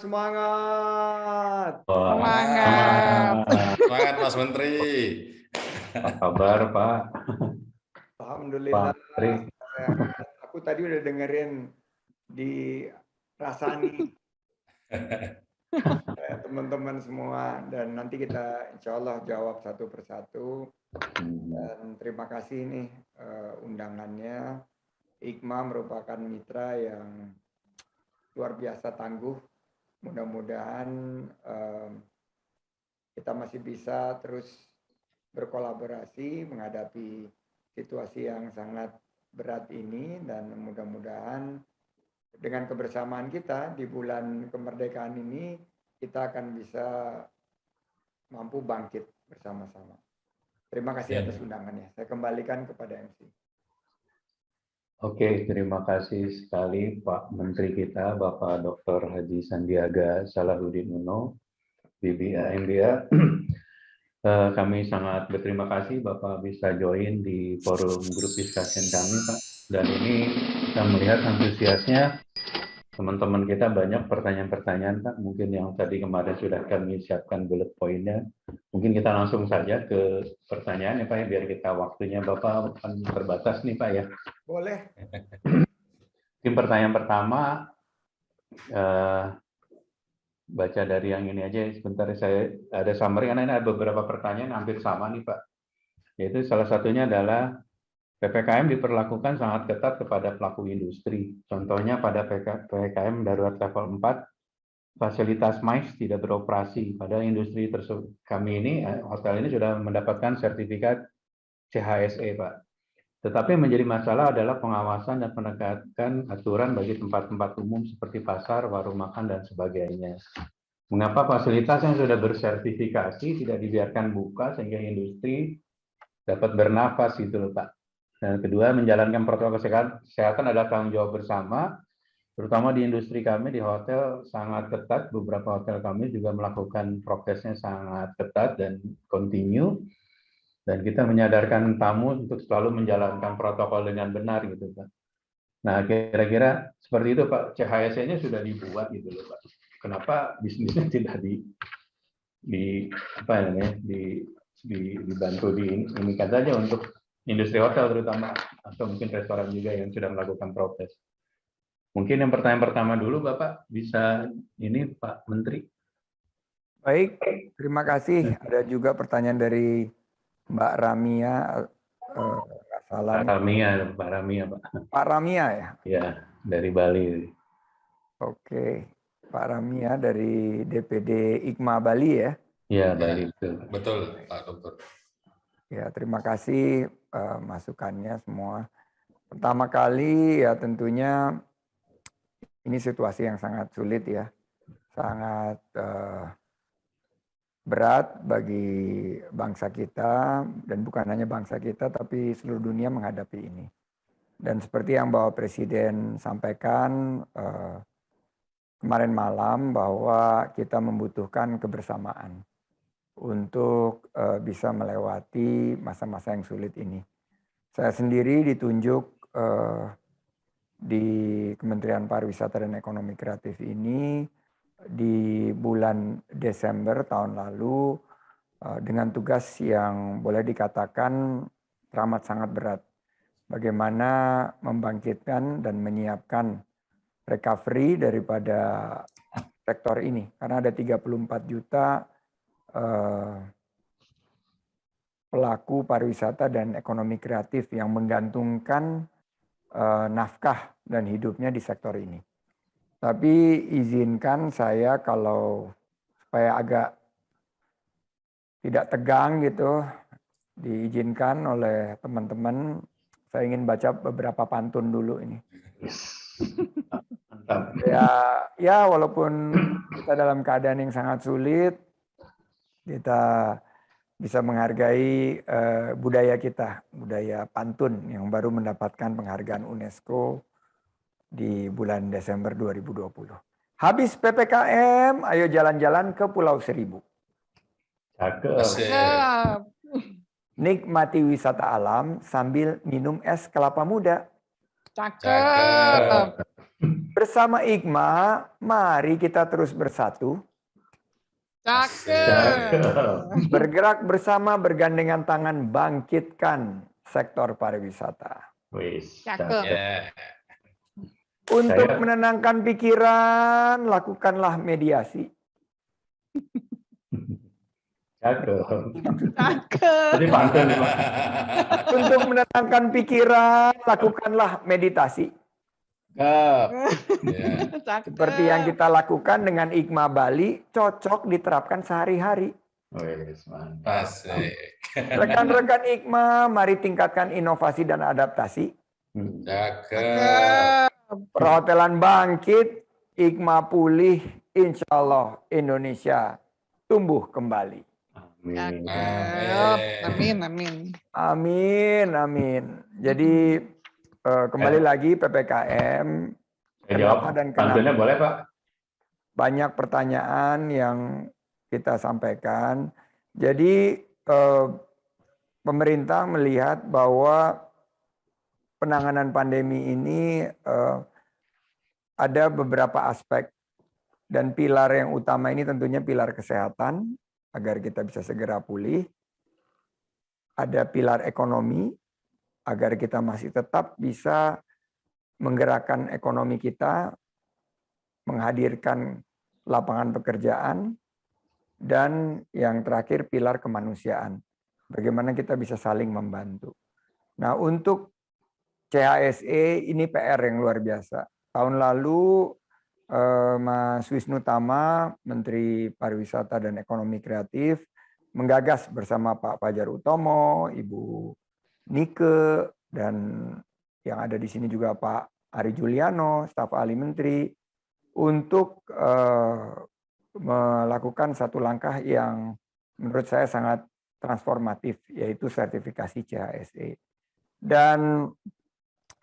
semangat. Wah, Semangat. semangat Mas Menteri. Apa kabar Pak? Alhamdulillah. Pak Menteri. Aku tadi udah dengerin di Rasani teman-teman semua, dan nanti kita insya Allah jawab satu persatu. Dan terima kasih nih undangannya. IGMA merupakan mitra yang luar biasa tangguh. Mudah-mudahan kita masih bisa terus berkolaborasi menghadapi situasi yang sangat berat ini, dan mudah-mudahan dengan kebersamaan kita di bulan kemerdekaan ini kita akan bisa mampu bangkit bersama-sama. Terima kasih atas undangannya. Saya kembalikan kepada MC. Oke, terima kasih sekali Pak Menteri kita, Bapak Dr. Haji Sandiaga Salahuddin Uno, BBA MBA. Kami sangat berterima kasih Bapak bisa join di forum grup discussion kami, Pak. Dan ini kita melihat antusiasnya teman-teman kita, banyak pertanyaan-pertanyaan, Pak. Mungkin yang tadi kemarin sudah kami siapkan bullet point-nya. Mungkin kita langsung saja ke pertanyaan ya Pak, ya, biar kita waktunya Bapak kan terbatas nih Pak ya. Boleh. Mungkin pertanyaan pertama, baca dari yang ini aja sebentar, saya ada summary karena ini ada beberapa pertanyaan hampir sama nih Pak. Yaitu salah satunya adalah PPKM diperlakukan sangat ketat kepada pelaku industri. Contohnya pada PPKM darurat level 4, fasilitas MICE tidak beroperasi. Pada industri tersebut, kami ini, hotel ini sudah mendapatkan sertifikat CHSE Pak. Tetapi yang menjadi masalah adalah pengawasan dan penegakan aturan bagi tempat-tempat umum seperti pasar, warung makan, dan sebagainya. Mengapa fasilitas yang sudah bersertifikasi tidak dibiarkan buka sehingga industri dapat bernafas gitu loh Pak. Dan kedua, menjalankan protokol kesehatan adalah tanggung jawab bersama, terutama di industri kami di hotel sangat ketat. Beberapa hotel kami juga melakukan prokesnya sangat ketat dan continue. Dan kita menyadarkan tamu untuk selalu menjalankan protokol dengan benar gitu Pak. Nah kira-kira seperti itu Pak, CHSE-nya sudah dibuat gitu loh Pak. Kenapa bisnisnya tidak dibantu ini kan saja untuk industri hotel terutama, atau mungkin restoran juga yang sudah melakukan prokes. Mungkin yang pertanyaan pertama dulu Bapak, bisa ini Pak Menteri. Baik, terima kasih. Ada juga pertanyaan dari Mbak Ramia, nggak salah. Pak Ramia Pak. Pak Ramia ya? Ya, dari Bali. Oke, Pak Ramia dari DPD IGMA Bali ya? Iya, Bali betul. Betul, Pak Dokter. Ya, terima kasih masukannya semua. Pertama kali ya tentunya ini situasi yang sangat sulit ya, sangat berat bagi bangsa kita, dan bukan hanya bangsa kita tapi seluruh dunia menghadapi ini. Dan seperti yang Bapak Presiden sampaikan kemarin malam, bahwa kita membutuhkan kebersamaan untuk bisa melewati masa-masa yang sulit ini. Saya sendiri ditunjuk di Kementerian Pariwisata dan Ekonomi Kreatif ini di bulan Desember tahun lalu dengan tugas yang boleh dikatakan teramat sangat berat. Bagaimana membangkitkan dan menyiapkan recovery daripada sektor ini. Karena ada 34 juta pelaku pariwisata dan ekonomi kreatif yang menggantungkan nafkah dan hidupnya di sektor ini. Tapi izinkan saya kalau supaya agak tidak tegang gitu, diizinkan oleh teman-teman, saya ingin baca beberapa pantun dulu ini. Ya walaupun kita dalam keadaan yang sangat sulit, kita bisa menghargai budaya kita, budaya pantun yang baru mendapatkan penghargaan UNESCO di bulan Desember 2020. Habis PPKM, ayo jalan-jalan ke Pulau Seribu. Cakep. Nikmati wisata alam sambil minum es kelapa muda. Cakep. Bersama IKMA, mari kita terus bersatu. Cakep. Bergerak bersama, bergandengan tangan, bangkitkan sektor pariwisata. Wis, Cakep. Ya. Untuk Saya- menenangkan pikiran, lakukanlah mediasi. Cakep. Cakep. Jadi pantun nih, Pak. Untuk menenangkan pikiran, lakukanlah meditasi. Cakep. Ya. Cakep. Seperti yang kita lakukan dengan IKMA Bali, cocok diterapkan sehari-hari. Wis, mantap. Asik. Rekan-rekan IKMA, mari tingkatkan inovasi dan adaptasi. Cakep. Cakep. Perhotelan bangkit, IKMA pulih, insya Allah Indonesia tumbuh kembali. Amin. Cakep. Amin, amin. Amin, amin. Jadi kembali lagi PPKM, Saya jawab kenapa dan pantunnya kenapa? boleh, Pak? Banyak pertanyaan yang kita sampaikan. Jadi pemerintah melihat bahwa penanganan pandemi ini ada beberapa aspek, dan pilar yang utama ini tentunya pilar kesehatan agar kita bisa segera pulih. Ada pilar ekonomi agar kita masih tetap bisa menggerakkan ekonomi kita, menghadirkan lapangan pekerjaan, dan yang terakhir pilar kemanusiaan. Bagaimana kita bisa saling membantu. Nah, untuk CHSE ini PR yang luar biasa. Tahun lalu Mas Wisnu Tama, Menteri Pariwisata dan Ekonomi Kreatif, menggagas bersama Pak Fajar Utomo, Ibu Nike, dan yang ada di sini juga Pak Ari Juliano, staf ahli Menteri, untuk melakukan satu langkah yang menurut saya sangat transformatif, yaitu sertifikasi CHSE. Dan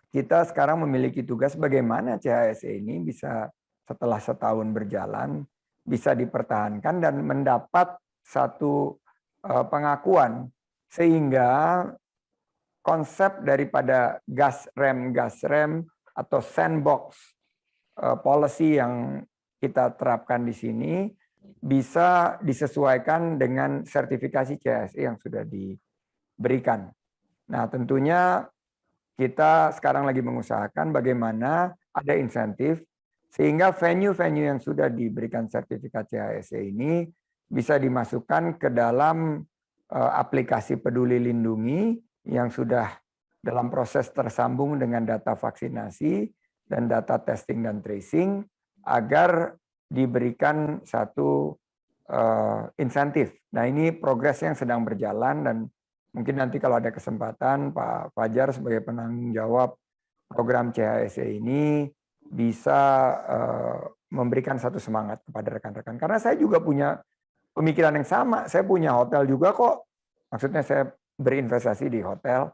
kita sekarang memiliki tugas bagaimana CHSE ini bisa setelah setahun berjalan, bisa dipertahankan dan mendapat satu pengakuan, sehingga konsep daripada gas rem atau sandbox policy yang kita terapkan di sini bisa disesuaikan dengan sertifikasi CHSE yang sudah diberikan. Nah, tentunya kita sekarang lagi mengusahakan bagaimana ada insentif sehingga venue-venue yang sudah diberikan sertifikat CHSE ini bisa dimasukkan ke dalam aplikasi Peduli Lindungi yang sudah dalam proses tersambung dengan data vaksinasi dan data testing dan tracing agar diberikan satu insentif. Nah, ini progres yang sedang berjalan dan mungkin nanti kalau ada kesempatan Pak Fajar sebagai penanggung jawab program CHSE ini bisa memberikan satu semangat kepada rekan-rekan. Karena saya juga punya pemikiran yang sama. Saya punya hotel juga kok. Maksudnya saya berinvestasi di hotel.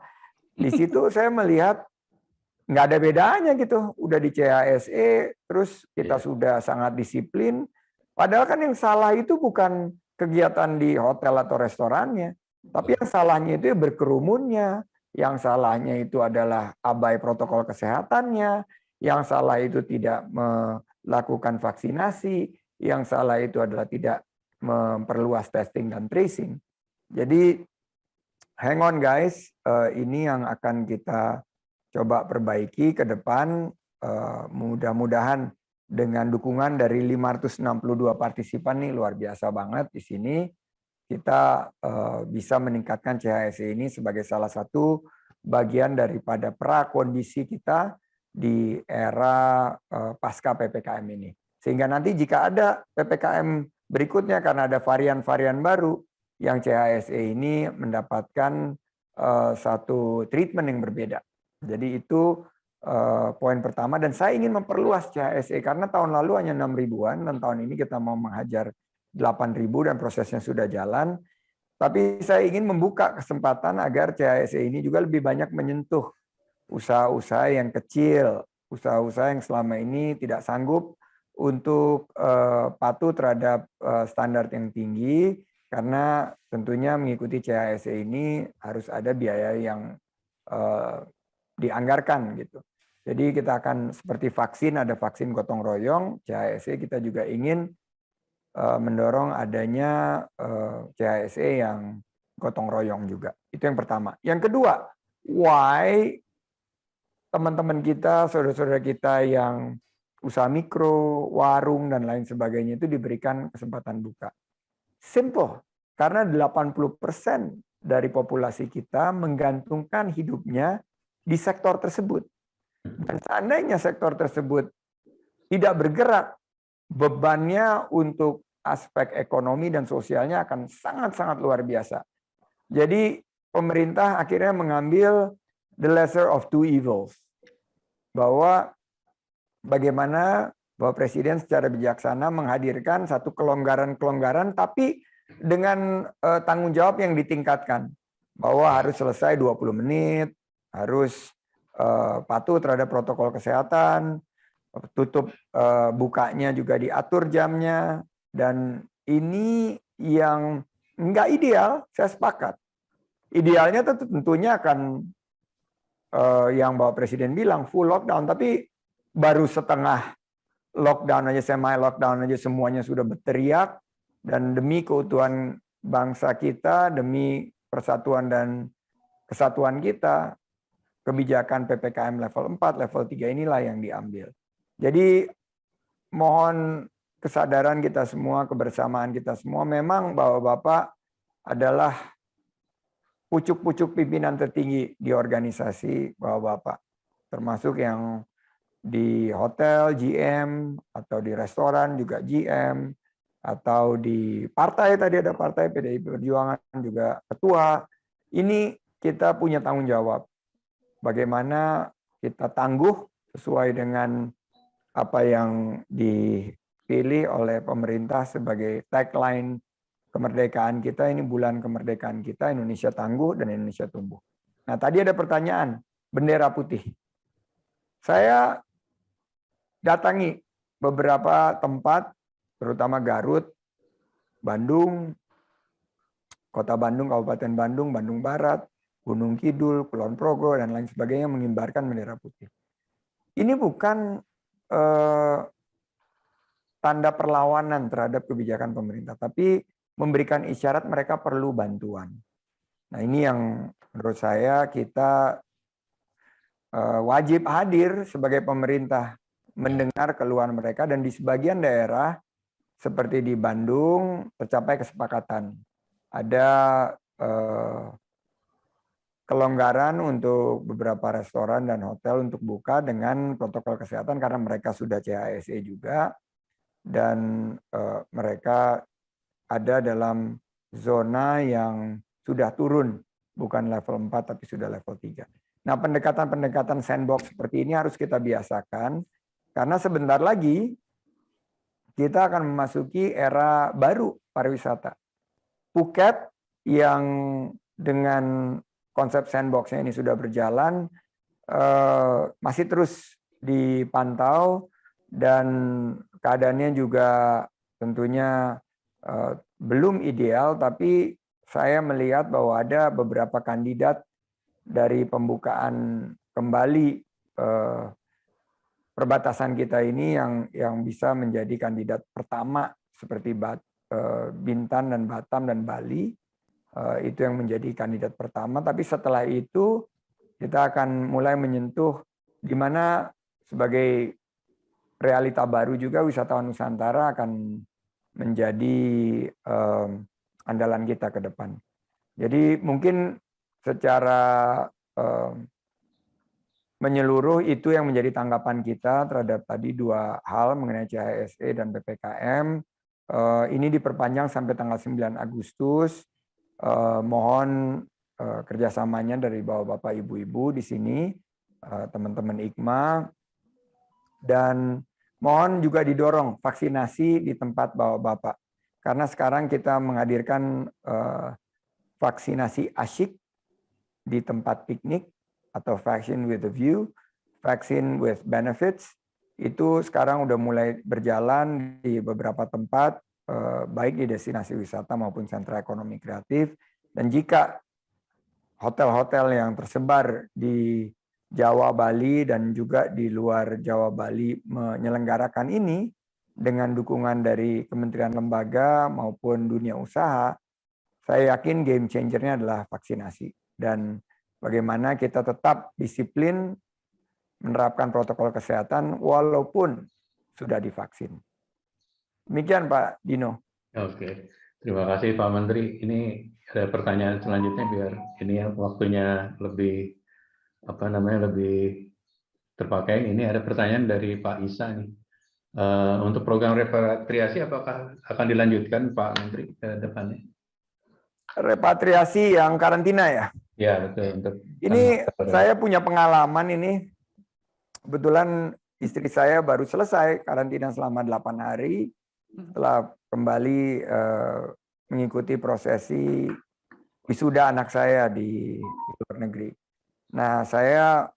Di situ saya melihat nggak ada bedanya gitu. Udah di CHSE, terus kita sudah sangat disiplin. Padahal kan yang salah itu bukan kegiatan di hotel atau restorannya. Tapi yang salahnya itu berkerumunnya, yang salahnya itu adalah abai protokol kesehatannya, yang salah itu tidak melakukan vaksinasi, yang salah itu adalah tidak memperluas testing dan tracing. Jadi hang on guys, ini yang akan kita coba perbaiki ke depan, mudah-mudahan dengan dukungan dari 562 partisipan nih luar biasa banget di sini. Kita bisa meningkatkan CHSE ini sebagai salah satu bagian daripada prakondisi kita di era pasca PPKM ini. Sehingga nanti jika ada PPKM berikutnya karena ada varian-varian baru, yang CHSE ini mendapatkan satu treatment yang berbeda. Jadi itu poin pertama, dan saya ingin memperluas CHSE karena tahun lalu hanya 6.000-an dan tahun ini kita mau menghajar 8.000 dan prosesnya sudah jalan. Tapi saya ingin membuka kesempatan agar CHSE ini juga lebih banyak menyentuh usaha-usaha yang kecil, usaha-usaha yang selama ini tidak sanggup untuk patuh terhadap standar yang tinggi, karena tentunya mengikuti CHSE ini harus ada biaya yang dianggarkan gitu. Jadi kita akan seperti vaksin, ada vaksin gotong royong, CHSE kita juga ingin mendorong adanya CHSE yang gotong royong juga. Itu yang pertama. Yang kedua, why teman-teman kita, saudara-saudara kita yang usaha mikro, warung, dan lain sebagainya itu diberikan kesempatan buka. Simple. Karena 80% dari populasi kita menggantungkan hidupnya di sektor tersebut. Dan seandainya sektor tersebut tidak bergerak, bebannya untuk aspek ekonomi dan sosialnya akan sangat-sangat luar biasa. Jadi pemerintah akhirnya mengambil the lesser of two evils. Bahwa bagaimana bahwa Presiden secara bijaksana menghadirkan satu kelonggaran-kelonggaran tapi dengan tanggung jawab yang ditingkatkan. Bahwa harus selesai 20 menit, harus patuh terhadap protokol kesehatan, tutup bukanya juga diatur jamnya, dan ini yang nggak ideal, saya sepakat. Idealnya tentunya akan yang Bapak Presiden bilang full lockdown, tapi baru setengah lockdown aja, semi lockdown aja semuanya sudah berteriak, dan demi keutuhan bangsa kita, demi persatuan dan kesatuan kita, kebijakan PPKM level 4, level 3 inilah yang diambil. Jadi mohon kesadaran kita semua, kebersamaan kita semua, memang Bapak-Bapak adalah pucuk-pucuk pimpinan tertinggi di organisasi Bapak-Bapak. Termasuk yang di hotel, GM, atau di restoran juga GM, atau di partai, tadi ada partai PDI Perjuangan juga ketua. Ini kita punya tanggung jawab. Bagaimana kita tangguh sesuai dengan apa yang dipilih oleh pemerintah sebagai tagline kemerdekaan kita, ini bulan kemerdekaan kita, Indonesia tangguh dan Indonesia tumbuh. Nah, tadi ada pertanyaan, bendera putih. Saya datangi beberapa tempat, terutama Garut, Bandung, Kota Bandung, Kabupaten Bandung, Bandung Barat, Gunung Kidul, Kulon Progo, dan lain sebagainya mengibarkan bendera putih. Ini bukan tanda perlawanan terhadap kebijakan pemerintah, tapi memberikan isyarat mereka perlu bantuan. Nah, ini yang menurut saya kita wajib hadir sebagai pemerintah, mendengar keluhan mereka, dan di sebagian daerah seperti di Bandung tercapai kesepakatan. Ada kelonggaran untuk beberapa restoran dan hotel untuk buka dengan protokol kesehatan karena mereka sudah CHSE juga, dan mereka ada dalam zona yang sudah turun, bukan level 4 tapi sudah level 3. Nah, pendekatan-pendekatan sandbox seperti ini harus kita biasakan, karena sebentar lagi kita akan memasuki era baru pariwisata. Phuket yang dengan konsep sandbox-nya ini sudah berjalan, masih terus dipantau, dan keadaannya juga tentunya belum ideal, tapi saya melihat bahwa ada beberapa kandidat dari pembukaan kembali perbatasan kita ini yang bisa menjadi kandidat pertama seperti Bintan dan Batam dan Bali, itu yang menjadi kandidat pertama. Tapi setelah itu kita akan mulai menyentuh di mana sebagai realita baru juga wisatawan Nusantara akan menjadi andalan kita ke depan. Jadi mungkin secara menyeluruh itu yang menjadi tanggapan kita terhadap tadi dua hal mengenai CHSE dan PPKM. Ini diperpanjang sampai tanggal 9 Agustus. Mohon kerjasamanya dari Bapak-Bapak, Ibu-Ibu di sini, teman-teman IKMA, dan mohon juga didorong vaksinasi di tempat Bapak-Bapak. Karena sekarang kita menghadirkan vaksinasi asyik di tempat piknik, atau vaksin with a view, vaksin with benefits, itu sekarang udah mulai berjalan di beberapa tempat, baik di destinasi wisata maupun sentra ekonomi kreatif. Dan jika hotel-hotel yang tersebar di Jawa, Bali, dan juga di luar Jawa, Bali menyelenggarakan ini dengan dukungan dari kementerian lembaga maupun dunia usaha, saya yakin game changer-nya adalah vaksinasi. Dan bagaimana kita tetap disiplin menerapkan protokol kesehatan walaupun sudah divaksin. Demikian Pak Dino. Oke, terima kasih Pak Menteri. Ini ada pertanyaan selanjutnya biar ini ya waktunya lebih lebih terpakai. Ini ada pertanyaan dari Pak Isa nih. Untuk program repatriasi apakah akan dilanjutkan Pak Menteri ke depannya? Repatriasi yang karantina ya? Ya betul. Untuk ini saya punya pengalaman ini. Kebetulan istri saya baru selesai karantina selama 8 hari setelah kembali mengikuti prosesi wisuda anak saya di luar negeri. Nah, saya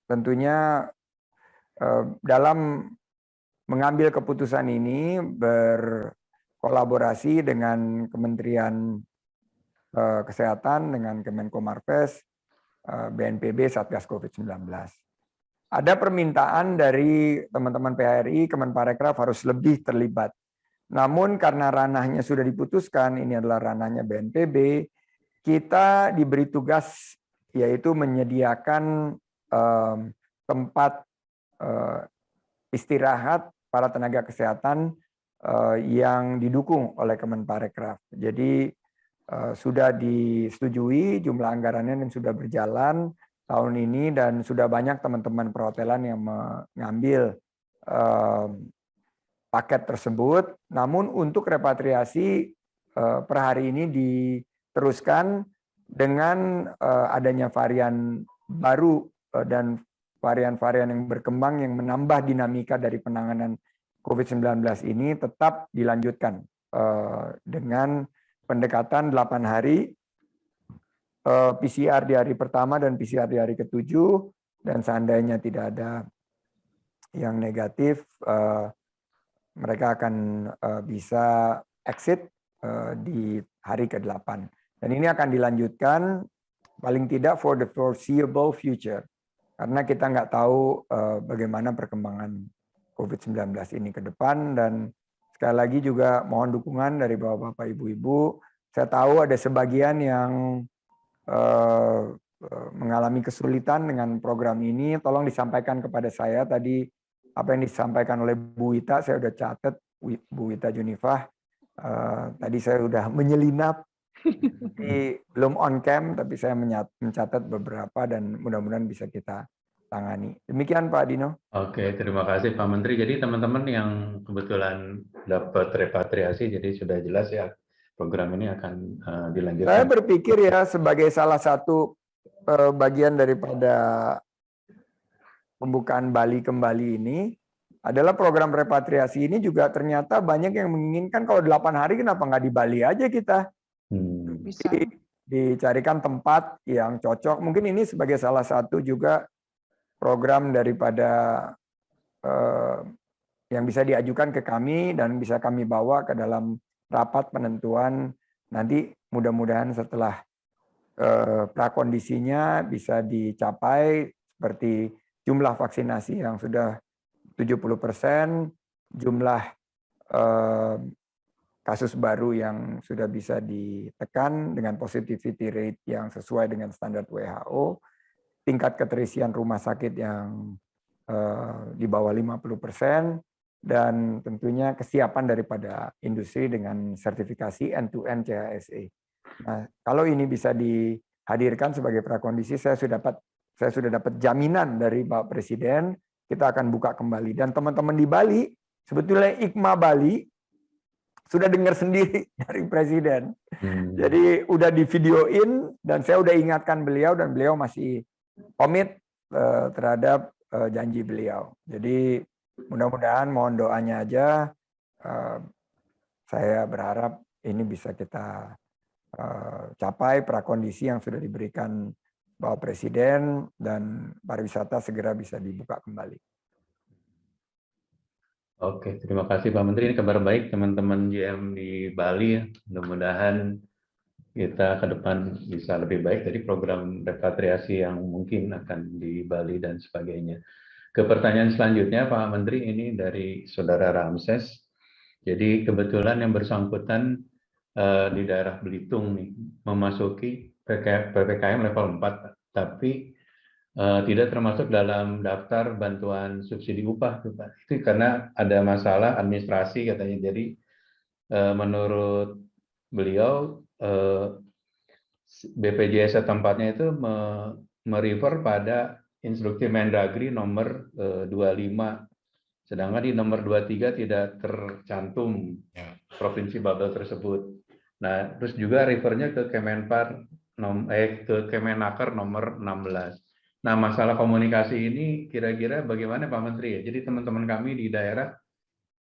tentunya dalam mengambil keputusan ini berkolaborasi dengan Kementerian Kesehatan, dengan Kemenko Marves, BNPB, Satgas COVID-19. Ada permintaan dari teman-teman PHRI, Kemenparekraf harus lebih terlibat. Namun karena ranahnya sudah diputuskan, ini adalah ranahnya BNPB, kita diberi tugas yaitu menyediakan tempat istirahat para tenaga kesehatan yang didukung oleh Kemenparekraf. Jadi sudah disetujui jumlah anggarannya dan sudah berjalan tahun ini dan sudah banyak teman-teman perhotelan yang mengambil paket tersebut. Namun untuk repatriasi per hari ini diteruskan dengan adanya varian baru dan varian-varian yang berkembang yang menambah dinamika dari penanganan COVID-19 ini tetap dilanjutkan dengan pendekatan 8 hari PCR di hari pertama dan PCR di hari ke-7, dan seandainya tidak ada yang negatif, mereka akan bisa exit di hari ke-8. Dan ini akan dilanjutkan paling tidak for the foreseeable future. Karena kita nggak tahu bagaimana perkembangan COVID-19 ini ke depan, dan sekali lagi juga mohon dukungan dari Bapak-Bapak, Ibu-Ibu. Saya tahu ada sebagian yang mengalami kesulitan dengan program ini. Tolong disampaikan kepada saya tadi apa yang disampaikan oleh Bu Wita, saya sudah catat, Bu Wita Junifah. Tadi saya sudah menyelinap, belum on cam, tapi saya mencatat beberapa dan mudah-mudahan bisa kita tangani. Demikian Pak Dino. Oke, terima kasih Pak Menteri. Jadi teman-teman yang kebetulan dapat repatriasi, jadi sudah jelas ya program ini akan dilanjutkan. Saya berpikir ya sebagai salah satu bagian daripada pembukaan Bali kembali ini adalah program repatriasi ini juga ternyata banyak yang menginginkan kalau 8 hari kenapa nggak di Bali aja kita. Bisa. Dicarikan tempat yang cocok. Mungkin ini sebagai salah satu juga program daripada yang bisa diajukan ke kami dan bisa kami bawa ke dalam rapat penentuan nanti, mudah-mudahan setelah prakondisinya bisa dicapai seperti jumlah vaksinasi yang sudah 70%, jumlah kasus baru yang sudah bisa ditekan dengan positivity rate yang sesuai dengan standar WHO, tingkat keterisian rumah sakit yang di bawah 50%, dan tentunya kesiapan daripada industri dengan sertifikasi end-to-end CHSE. Nah, kalau ini bisa dihadirkan sebagai prakondisi, saya sudah dapat jaminan dari Pak Presiden, kita akan buka kembali. Dan teman-teman di Bali, sebetulnya IKMA Bali sudah dengar sendiri dari Presiden. Jadi udah di videoin dan saya udah ingatkan beliau dan beliau masih komit terhadap janji beliau. Jadi mudah-mudahan mohon doanya aja. Saya berharap ini bisa kita capai prakondisi yang sudah diberikan Bapak Presiden dan pariwisata segera bisa dibuka kembali. Oke, terima kasih Pak Menteri. Ini kabar baik teman-teman JM di Bali. Mudah-mudahan kita ke depan bisa lebih baik dari program repatriasi yang mungkin akan di Bali dan sebagainya. Ke pertanyaan selanjutnya, Pak Menteri, ini dari Saudara Ramses. Jadi kebetulan yang bersangkutan di daerah Belitung nih, memasuki PPKM level 4, tapi tidak termasuk dalam daftar bantuan subsidi upah, tuh, Pak. Itu karena ada masalah administrasi katanya. Jadi menurut beliau BPJS tempatnya itu merefer pada instruksi Mendagri nomor 25. Sedangkan di nomor 23 tidak tercantum provinsi Babel tersebut. Nah, terus juga refernya ke Kemenpar ke Kemenaker nomor 16. Nah, masalah komunikasi ini kira-kira bagaimana Pak Menteri ya? Jadi teman-teman kami di daerah,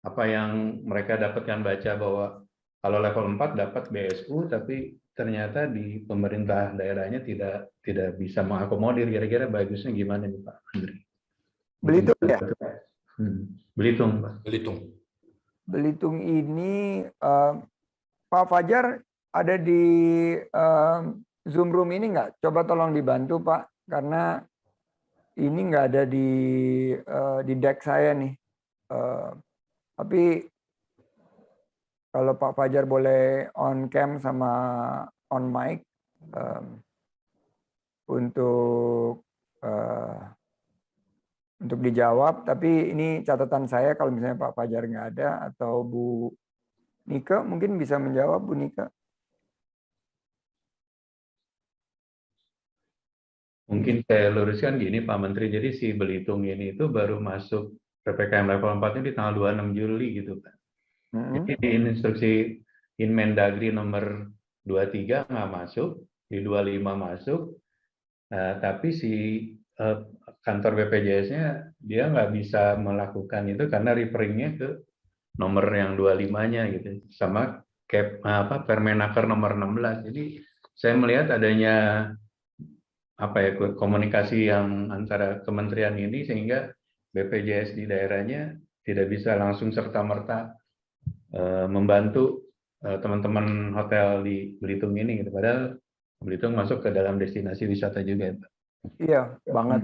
apa yang mereka dapatkan baca bahwa kalau level 4 dapat BSU, tapi ternyata di pemerintah daerahnya tidak bisa mengakomodir. Kira-kira bagusnya gimana nih Pak Menteri? Belitung ya? Belitung, Pak. Belitung ini Pak Fajar ada di Zoom room ini nggak? Coba tolong dibantu Pak, karena ini nggak ada di deck saya nih. Tapi kalau Pak Fajar boleh on cam sama on mic untuk dijawab. Tapi ini catatan saya kalau misalnya Pak Fajar nggak ada atau Bu Nika mungkin bisa menjawab, Bu Nika. Mungkin saya luruskan gini Pak Menteri, jadi si Belitung ini itu baru masuk PPKM level 4 ini di tanggal 26 Juli gitu Pak. Jadi di instruksi Inmendagri nomor 23 nggak masuk, di 25 masuk, tapi si kantor BPJS-nya dia nggak bisa melakukan itu karena referringnya ke nomor yang 25-nya gitu, sama Permenaker nomor 16. Jadi saya melihat adanya komunikasi yang antara kementerian ini sehingga BPJS di daerahnya tidak bisa langsung serta-merta membantu teman-teman hotel di Belitung ini gitu. Padahal Belitung masuk ke dalam destinasi wisata juga, Pak. Iya, banget.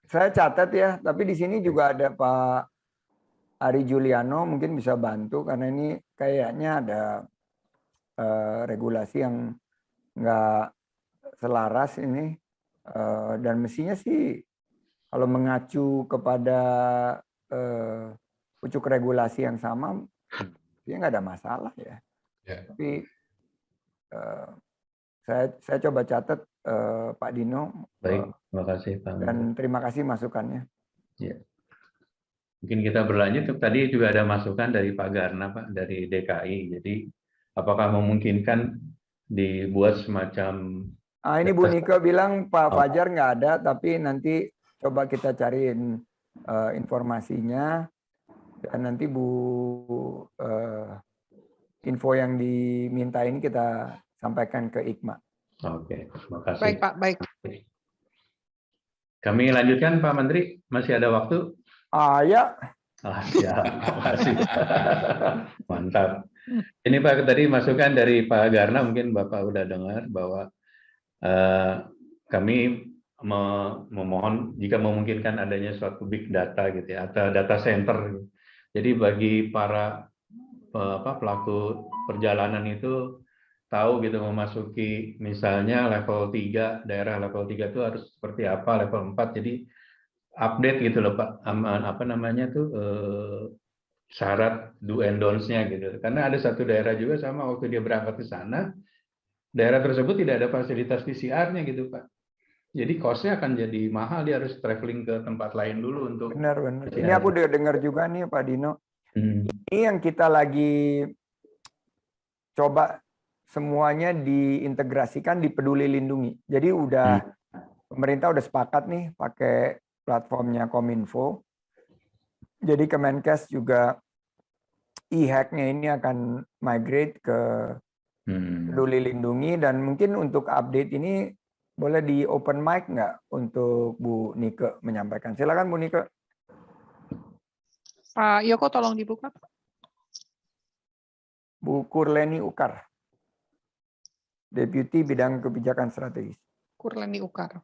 Saya catat ya, tapi di sini juga ada Pak Ari Juliano, mungkin bisa bantu karena ini kayaknya ada regulasi yang nggak selaras ini, dan mestinya sih kalau mengacu kepada pucuk regulasi yang sama, dia nggak ada masalah ya. Tapi saya coba catat Pak Dino. Baik, terima kasih Pak. Dan terima kasih masukannya. Ya. Mungkin kita berlanjut. Tadi juga ada masukan dari Pak Garna, Pak, dari DKI. Jadi apakah memungkinkan dibuat semacam... Ini Bu Nika bilang Pak Fajar nggak ada, tapi nanti coba kita cariin informasinya. Dan nanti info yang diminta ini kita sampaikan ke IKMA. Oke, terima kasih. Baik Pak, baik. Kami lanjutkan Pak Menteri, masih ada waktu? Ya. Ya, terima kasih. Mantap. Ini Pak, tadi masukan dari Pak Garna, mungkin Bapak udah dengar bahwa kami memohon jika memungkinkan adanya suatu big data gitu ya, atau data center. Jadi bagi para pelaku perjalanan itu tahu gitu memasuki misalnya level 3, daerah level 3 itu harus seperti apa, level 4. Jadi update gitu loh Pak, apa namanya tuh syarat do and don'ts-nya gitu. Karena ada satu daerah juga sama waktu dia berangkat ke sana, daerah tersebut tidak ada fasilitas PCR-nya gitu Pak. Jadi cost-nya akan jadi mahal, dia harus traveling ke tempat lain dulu untuk... Benar. Ini aku udah dengar juga nih Pak Dino. Ini yang kita lagi coba semuanya diintegrasikan di Peduli Lindungi. Jadi pemerintah udah sepakat nih pakai platformnya Kominfo. Jadi Kemenkes juga e-hack-nya ini akan migrate ke Peduli Lindungi, dan mungkin untuk update ini boleh di open mic nggak untuk Bu Nike menyampaikan? Silakan Bu Nike. Pak Yoko tolong dibuka. Bu Kurleni Ukar, Deputi Bidang Kebijakan Strategis. Kurleni Ukar.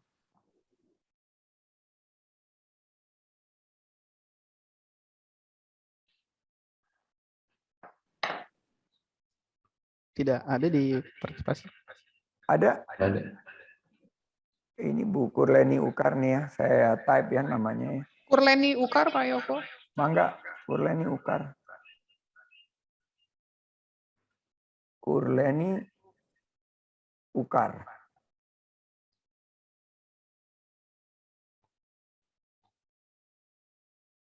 Tidak ada di partisipasi. Ada? Ada. Ini Bu Kurleni Ukar nih ya, saya type ya namanya. Kurleni Ukar, Pak Yoko. Mangga, Kurleni Ukar. Kurleni Ukar.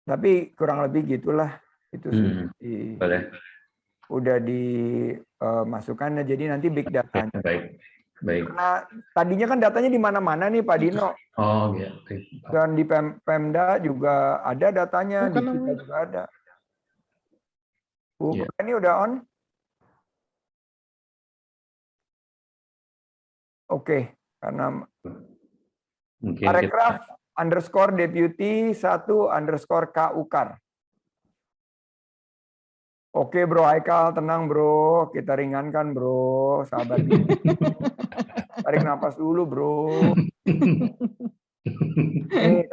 Tapi kurang lebih gitulah. Itu udah dimasukkan. Jadi nanti big data. Baik. Karena tadinya kan datanya di mana-mana nih Pak Dino. Oh iya. Dan di Pemda juga ada datanya, di kita juga ada. Bu, ini udah on? Oke, karena paragraf _ deputy 1 _ K Ukar. Oke bro Haikal, tenang bro, kita ringankan bro, sabar. Tarik nafas dulu bro.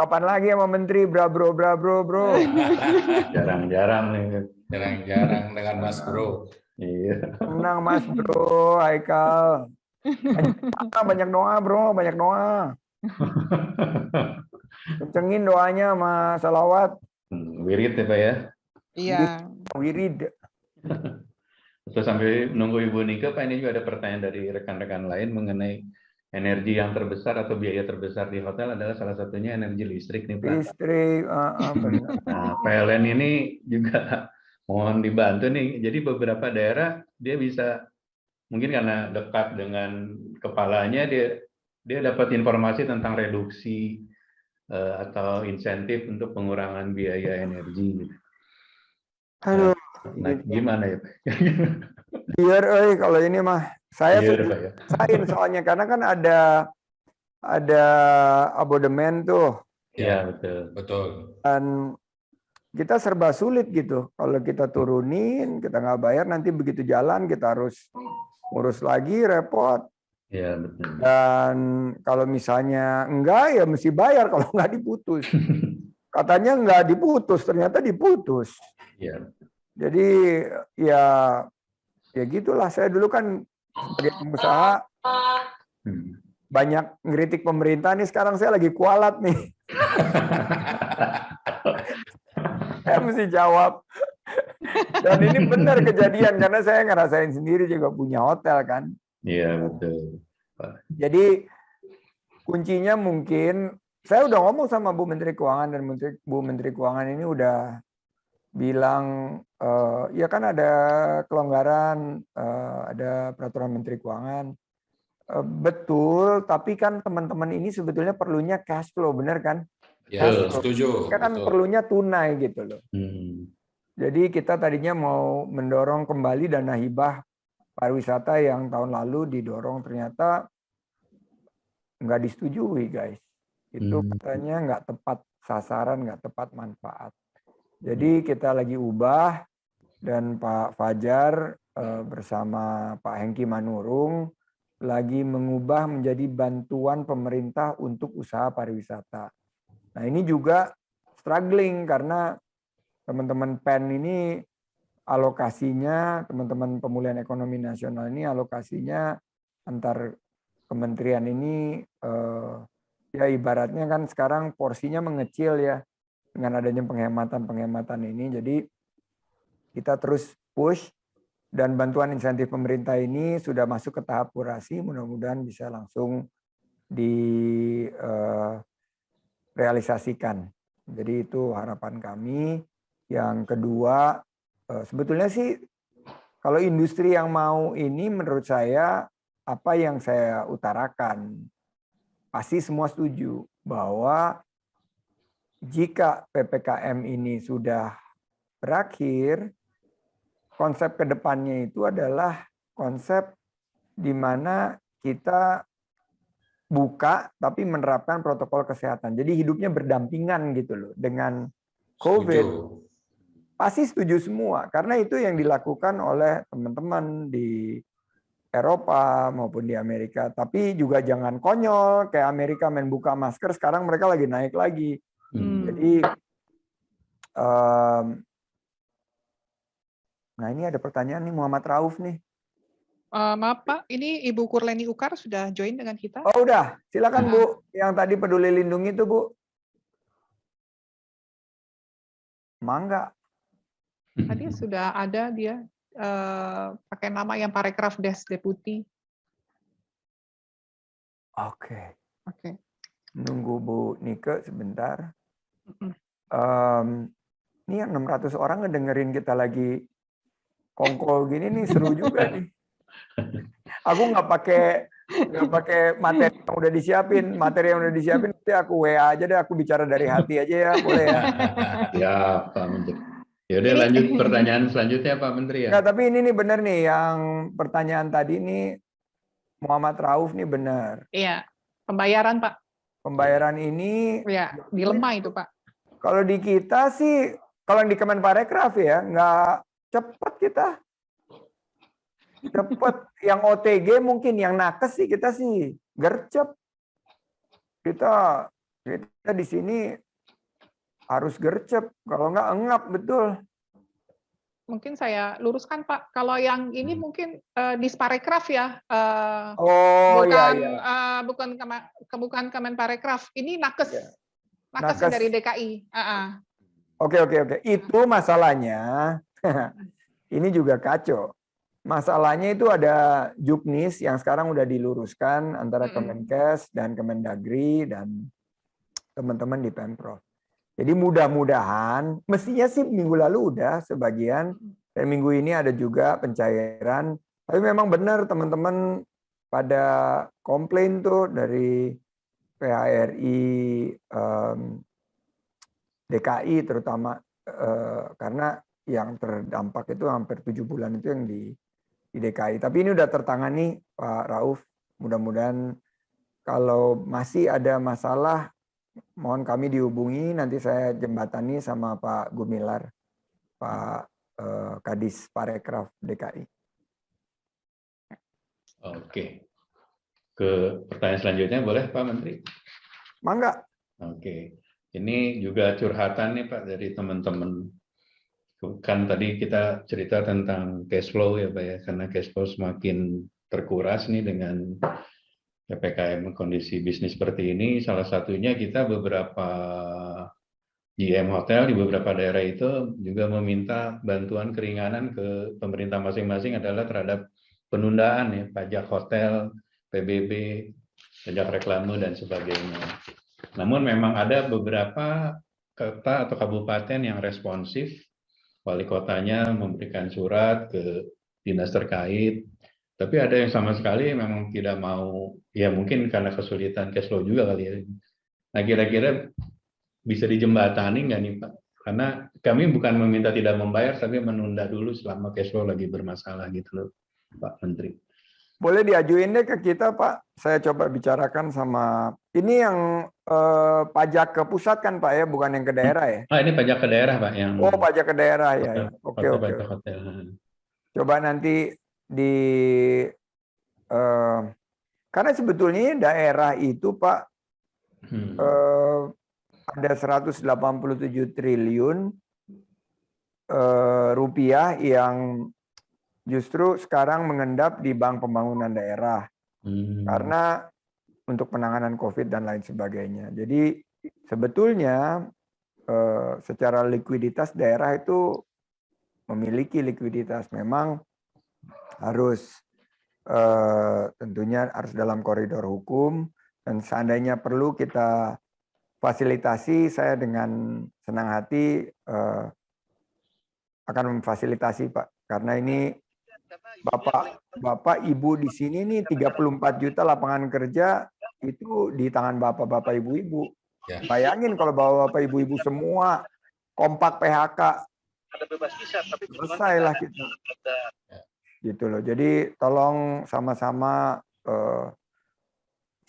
Kapan lagi sama menteri bro. Jarang-jarang nih. Jarang-jarang dengan Mas Bro. Iya. Tenang Mas bro, Haikal. Banyak doa bro, banyak doa. Kencengin doanya sama salawat. Wirid ya Pak ya? Iya. Wirid. Terus sambil nunggu Ibu Nika, Pak, ini juga ada pertanyaan dari rekan-rekan lain mengenai energi yang terbesar atau biaya terbesar di hotel adalah salah satunya energi listrik nih Pak. Listrik, benar. Nah, PLN ini juga mohon dibantu nih. Jadi beberapa daerah dia bisa, mungkin karena dekat dengan kepalanya, dia dapat informasi tentang reduksi atau insentif untuk pengurangan biaya energi. Aduh. Nah, gimana ya Pak? Biar kalau ini mah saya sudah rasain soalnya karena kan ada abodemen tuh. Iya, betul. Dan kita serba sulit gitu. Kalau kita turunin, kita nggak bayar, nanti begitu jalan kita harus ngurus lagi, repot. Iya, betul. Dan kalau misalnya enggak, ya mesti bayar kalau nggak diputus. Katanya nggak diputus, ternyata diputus. Iya. Jadi ya gitulah. Saya dulu kan sebagai pengusaha banyak ngeritik pemerintah, nih sekarang saya lagi kualat nih. Saya mesti jawab. Dan ini benar kejadian karena saya ngerasain sendiri juga punya hotel kan. Iya, betul. Jadi kuncinya mungkin saya udah ngomong sama Bu Menteri Keuangan dan Bu Menteri Keuangan ini udah bilang ya kan ada kelonggaran, ada peraturan Menteri Keuangan. Betul, tapi kan teman-teman ini sebetulnya perlunya cash flow, benar kan? Ya, setuju. Kita kan perlunya tunai gitu loh. Jadi kita tadinya mau mendorong kembali dana hibah pariwisata yang tahun lalu didorong, ternyata nggak disetujui guys. Itu katanya nggak tepat sasaran, nggak tepat manfaat. Jadi kita lagi ubah dan Pak Fajar bersama Pak Hengki Manurung lagi mengubah menjadi bantuan pemerintah untuk usaha pariwisata. Nah ini juga struggling karena teman-teman PEN ini alokasinya, teman-teman pemulihan ekonomi nasional ini alokasinya antar kementerian ini ya ibaratnya kan sekarang porsinya mengecil ya dengan adanya penghematan ini. Jadi kita terus push dan bantuan insentif pemerintah ini sudah masuk ke tahap kurasi, mudah-mudahan bisa langsung direalisasikan. Jadi itu harapan kami. Yang kedua, sebetulnya sih kalau industri yang mau ini menurut saya apa yang saya utarakan pasti semua setuju bahwa jika PPKM ini sudah berakhir, konsep kedepannya itu adalah konsep di mana kita buka tapi menerapkan protokol kesehatan. Jadi hidupnya berdampingan gitu loh dengan COVID. pasti setuju semua karena itu yang dilakukan oleh teman-teman di Eropa maupun di Amerika. Tapi juga jangan konyol kayak Amerika main buka masker, sekarang mereka lagi naik lagi. Jadi nah ini ada pertanyaan nih Muhammad Rauf nih. Maaf Pak, ini Ibu Kurleni Ukar sudah join dengan kita. Oh udah, silakan Bu. Yang tadi peduli lindungi itu Bu. Mangga. Tadi sudah ada dia pakai nama yang Parekraf Des Deputi. Oke. Oke. Nunggu Bu Nike sebentar. Ini yang 600 orang ngedengerin kita lagi kongko gini nih seru juga nih. Aku nggak pakai materi yang udah disiapin. Materi yang udah disiapin nanti aku WA aja deh. Aku bicara dari hati aja ya, boleh ya? Ya, Pak Menteri. Ya udah lanjut pertanyaan selanjutnya Pak Menteri ya. Nggak, tapi ini nih benar nih yang pertanyaan tadi nih Muhammad Rauf nih benar. Iya, pembayaran Pak. Pembayaran ini Ya, dilema itu Pak. kalau di kita sih, kalau yang di Kemenparekraf ya nggak cepat kita. Cepet, yang OTG mungkin, yang nakes sih kita sih gercep. Kita di sini harus gercep, kalau nggak engap betul. Mungkin saya luruskan Pak, kalau yang ini mungkin Disparekraf ya, Oh bukan iya. bukan Kemenparekraf. Ini nakes, Ya. nakes Nakes. dari DKI. Oke. Itu masalahnya. Ini juga kacau. Masalahnya itu ada Juknis yang sekarang udah diluruskan antara Kemenkes dan Kemendagri dan teman-teman di Pemprov. Jadi mudah-mudahan, mestinya sih minggu lalu udah sebagian, dan minggu ini ada juga pencairan. Tapi memang benar teman-teman pada komplain tuh dari PHRI DKI terutama, karena yang terdampak itu hampir 7 bulan itu yang di DKI. Tapi ini udah tertangani Pak Rauf. Mudah-mudahan kalau masih ada masalah, mohon kami dihubungi. Nanti saya jembatani sama Pak Gumilar, Pak Kadis Parekraf DKI. Oke. Ke pertanyaan selanjutnya boleh Pak Menteri? Mangga. Oke. Ini juga curhatan nih Pak dari teman-teman. Kan tadi kita cerita tentang cash flow ya Pak ya, karena cash flow semakin terkuras nih dengan PPKM kondisi bisnis seperti ini. Salah satunya kita beberapa GM hotel di beberapa daerah itu juga meminta bantuan keringanan ke pemerintah masing-masing adalah terhadap penundaan ya, pajak hotel, PBB, pajak reklame dan sebagainya. Namun memang ada beberapa kota atau kabupaten yang responsif. Wali kotanya memberikan surat ke dinas terkait, tapi ada yang sama sekali memang tidak mau, ya mungkin karena kesulitan cash flow juga kali ya. Nah kira-kira bisa dijembatani nggak nih Pak? Karena kami bukan meminta tidak membayar, tapi menunda dulu selama cash flow lagi bermasalah gitu loh Pak Menteri. Boleh diajuin deh ke kita Pak, saya coba bicarakan sama, ini yang pajak ke pusat kan Pak ya, bukan yang ke daerah ya? Ini pajak ke daerah Pak yang. Oh pajak ke daerah ya. Oke. Pajak hotel. Coba nanti karena sebetulnya daerah itu Pak ada 187 triliun rupiah yang justru sekarang mengendap di Bank Pembangunan Daerah karena untuk penanganan COVID dan lain sebagainya. Jadi sebetulnya secara likuiditas daerah itu memiliki likuiditas, memang harus tentunya harus dalam koridor hukum, dan seandainya perlu kita fasilitasi, saya dengan senang hati akan memfasilitasi Pak, karena ini Bapak Ibu di sini nih 34 juta lapangan kerja itu di tangan Bapak Ibu-ibu. Ya. Bayangin kalau Bapak Ibu-ibu semua kompak PHK, selesailah kita. Gitu loh. Jadi tolong sama-sama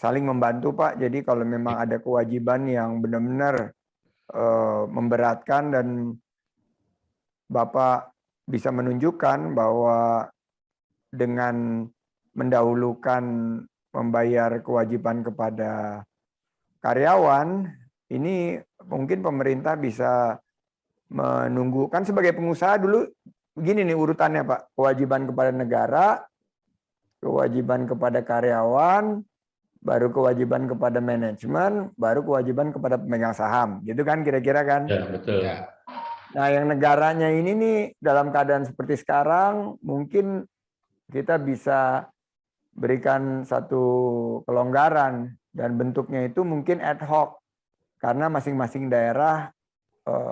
saling membantu Pak. Jadi kalau memang ada kewajiban yang benar-benar memberatkan dan Bapak bisa menunjukkan bahwa dengan mendahulukan membayar kewajiban kepada karyawan, ini mungkin pemerintah bisa menunggu. Kan sebagai pengusaha dulu begini nih urutannya Pak, kewajiban kepada negara, kewajiban kepada karyawan, baru kewajiban kepada manajemen, baru kewajiban kepada pemegang saham. Gitu kan kira-kira kan? Ya, betul. Ya. Nah, yang negaranya ini nih dalam keadaan seperti sekarang, mungkin kita bisa berikan satu kelonggaran dan bentuknya itu mungkin ad hoc karena masing-masing daerah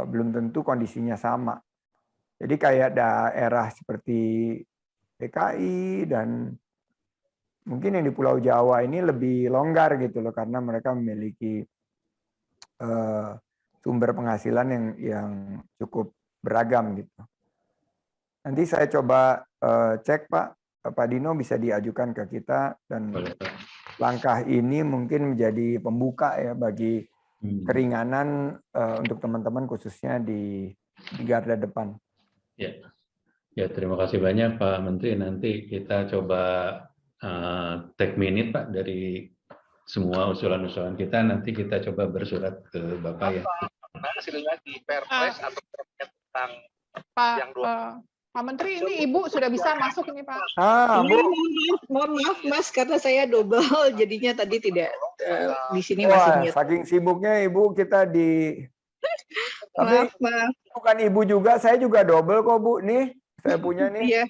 belum tentu kondisinya sama. Jadi kayak daerah seperti DKI dan mungkin yang di Pulau Jawa ini lebih longgar gitu loh karena mereka memiliki sumber penghasilan yang cukup beragam gitu. Nanti saya coba cek Pak Dino bisa diajukan ke kita dan langkah ini mungkin menjadi pembuka ya bagi keringanan untuk teman-teman khususnya di garda depan. Ya. Ya, terima kasih banyak Pak Menteri. Nanti kita coba take minute Pak dari semua usulan-usulan kita. Nanti kita coba bersurat ke Bapak ya. Hasil lagi Perpres atau tentang yang Pak Menteri, ini Ibu sudah bisa masuk ini Pak. Bu. Mohon maaf Mas, karena saya double, jadinya tadi tidak di sini Wah, masih mute. saking sibuknya Ibu kita di. Tapi Maaf. bukan Ibu juga, saya juga double kok Bu. Nih, saya punya nih. Iya.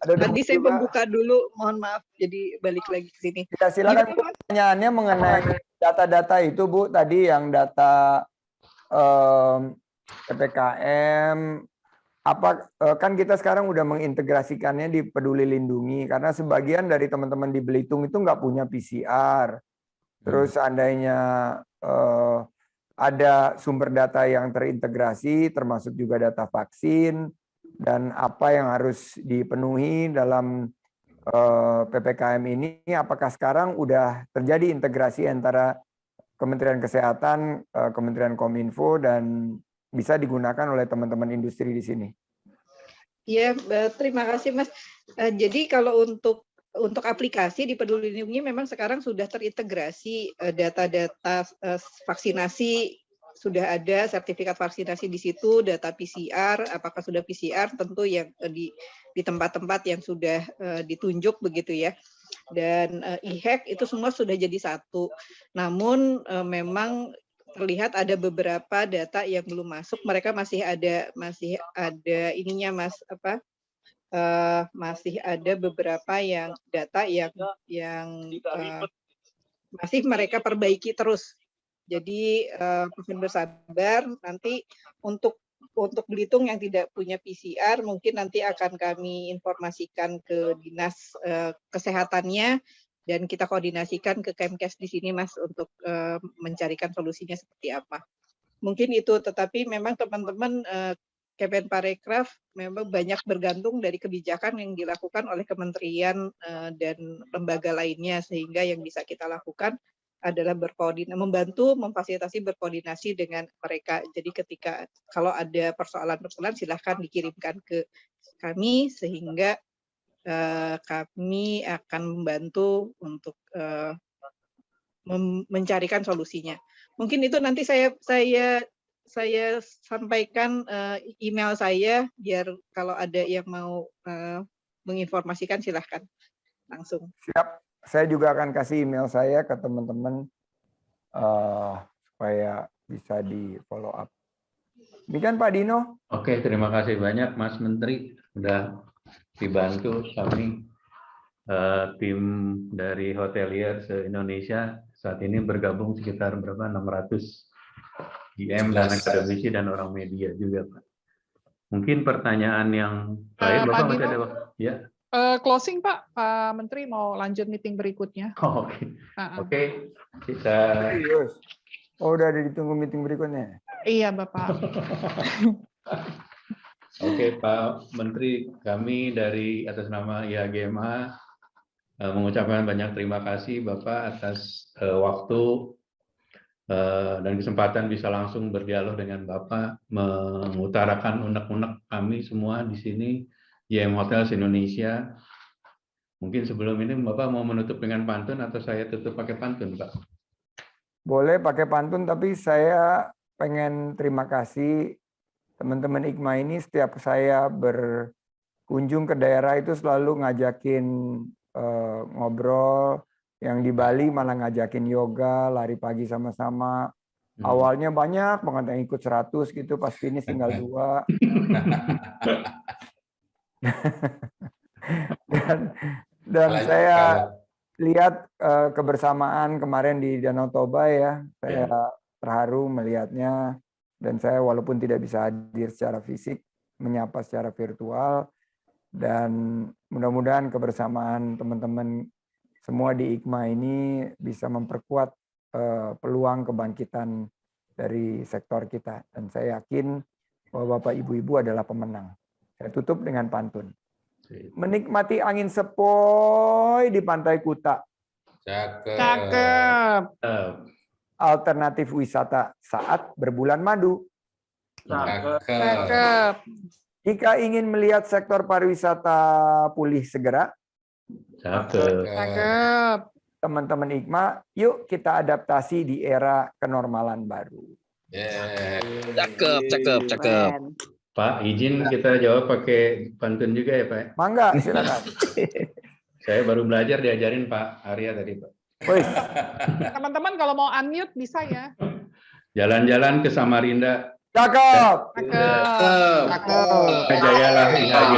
Ada Tadi saya juga. membuka dulu, mohon maaf, jadi balik lagi ke sini. Ya, silakan Bu, pertanyaannya mengenai data-data itu Bu, tadi yang data PPKM, apa kan kita sekarang udah mengintegrasikannya di Peduli Lindungi karena sebagian dari teman-teman di Belitung itu nggak punya PCR. Terus seandainya ada sumber data yang terintegrasi termasuk juga data vaksin dan apa yang harus dipenuhi dalam PPKM ini, apakah sekarang udah terjadi integrasi antara Kementerian Kesehatan, Kementerian Kominfo dan bisa digunakan oleh teman-teman industri di sini? Ya, terima kasih Mas. Jadi kalau untuk aplikasi di Peduli Lindungi memang sekarang sudah terintegrasi data-data vaksinasi, sudah ada sertifikat vaksinasi di situ, data PCR, apakah sudah PCR tentu yang di tempat-tempat yang sudah ditunjuk begitu ya. Dan e-hack itu semua sudah jadi satu. Namun memang terlihat ada beberapa data yang belum masuk, mereka masih ada ininya Mas masih ada beberapa yang data yang masih mereka perbaiki terus. Jadi mohon bersabar, nanti untuk Belitung yang tidak punya PCR mungkin nanti akan kami informasikan ke dinas kesehatannya dan kita koordinasikan ke Kemkes di sini Mas untuk mencarikan solusinya seperti apa. Mungkin itu, tetapi memang teman-teman Kemenparekraf memang banyak bergantung dari kebijakan yang dilakukan oleh kementerian dan lembaga lainnya, sehingga yang bisa kita lakukan adalah membantu memfasilitasi berkoordinasi dengan mereka. Jadi ketika kalau ada persoalan-persoalan silahkan dikirimkan ke kami sehingga kami akan membantu untuk mencarikan solusinya. Mungkin itu nanti saya sampaikan email saya biar kalau ada yang mau menginformasikan silahkan langsung. Siap, saya juga akan kasih email saya ke teman-teman supaya bisa di follow up. Demikian Pak Dino. Oke, terima kasih banyak Mas Menteri sudah dibantu kami. Tim dari hotelier se-Indonesia saat ini bergabung sekitar berapa 600 GM dan akademisi dan orang media juga Pak. Mungkin pertanyaan yang terakhir Bapak masih ada waktu? Ya. Closing Pak, Pak Menteri mau lanjut meeting berikutnya. Oh, Oke. Kita. Oh, udah ada ditunggu meeting berikutnya. Iya Bapak. Oke Pak Menteri, kami dari atas nama IHGMA mengucapkan banyak terima kasih Bapak atas waktu dan kesempatan bisa langsung berdialog dengan Bapak, mengutarakan unek-unek kami semua di sini, YM Hotels Indonesia. Mungkin sebelum ini Bapak mau menutup dengan pantun atau saya tutup pakai pantun, Pak? Boleh pakai pantun, tapi saya pengen terima kasih teman-teman IKMA ini. Setiap saya berkunjung ke daerah itu selalu ngajakin ngobrol. Yang di Bali malah ngajakin yoga, lari pagi sama-sama. Awalnya banyak banget yang ikut 100 gitu, pas finish tinggal 2. dan saya lihat kebersamaan kemarin di Danau Toba ya. Saya terharu melihatnya, dan saya walaupun tidak bisa hadir secara fisik, menyapa secara virtual, dan mudah-mudahan kebersamaan teman-teman semua di IKMA ini bisa memperkuat peluang kebangkitan dari sektor kita. Dan saya yakin bahwa Bapak Ibu-Ibu adalah pemenang. Saya tutup dengan pantun. Menikmati angin sepoi di pantai Kuta. Cakep. Alternatif wisata saat berbulan madu. Cakep. Jika ingin melihat sektor pariwisata pulih segera. Cakep. Teman-teman IKMA, yuk kita adaptasi di era kenormalan baru. Cakep. Pak, izin kita jawab pakai pantun juga ya, Pak? Mangga, silakan. Saya baru belajar diajarin Pak Arya tadi, Pak. Teman-teman kalau mau unmute bisa ya. Jalan-jalan ke Samarinda. Cakep. Kejayalah IHG.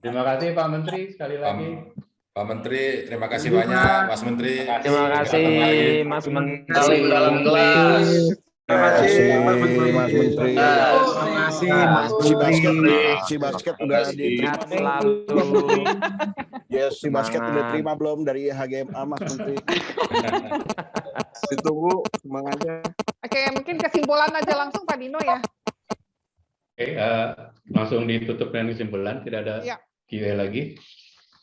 Terima kasih Pak Menteri sekali lagi. Pak Menteri, terima kasih banyak Mas Menteri. Terima kasih Mas Menteri. Dalam kelas. Terima kasih Mas Menteri. Terima kasih Mas Menteri. Si basket udah diterima belum? Yes, si basket udah terima belum dari HGMA Mas Menteri? Ditunggu semangatnya. Oke, mungkin kesimpulan aja langsung Pak Dino ya. Oke, langsung ditutup dengan kesimpulan, tidak ada Q&A lagi.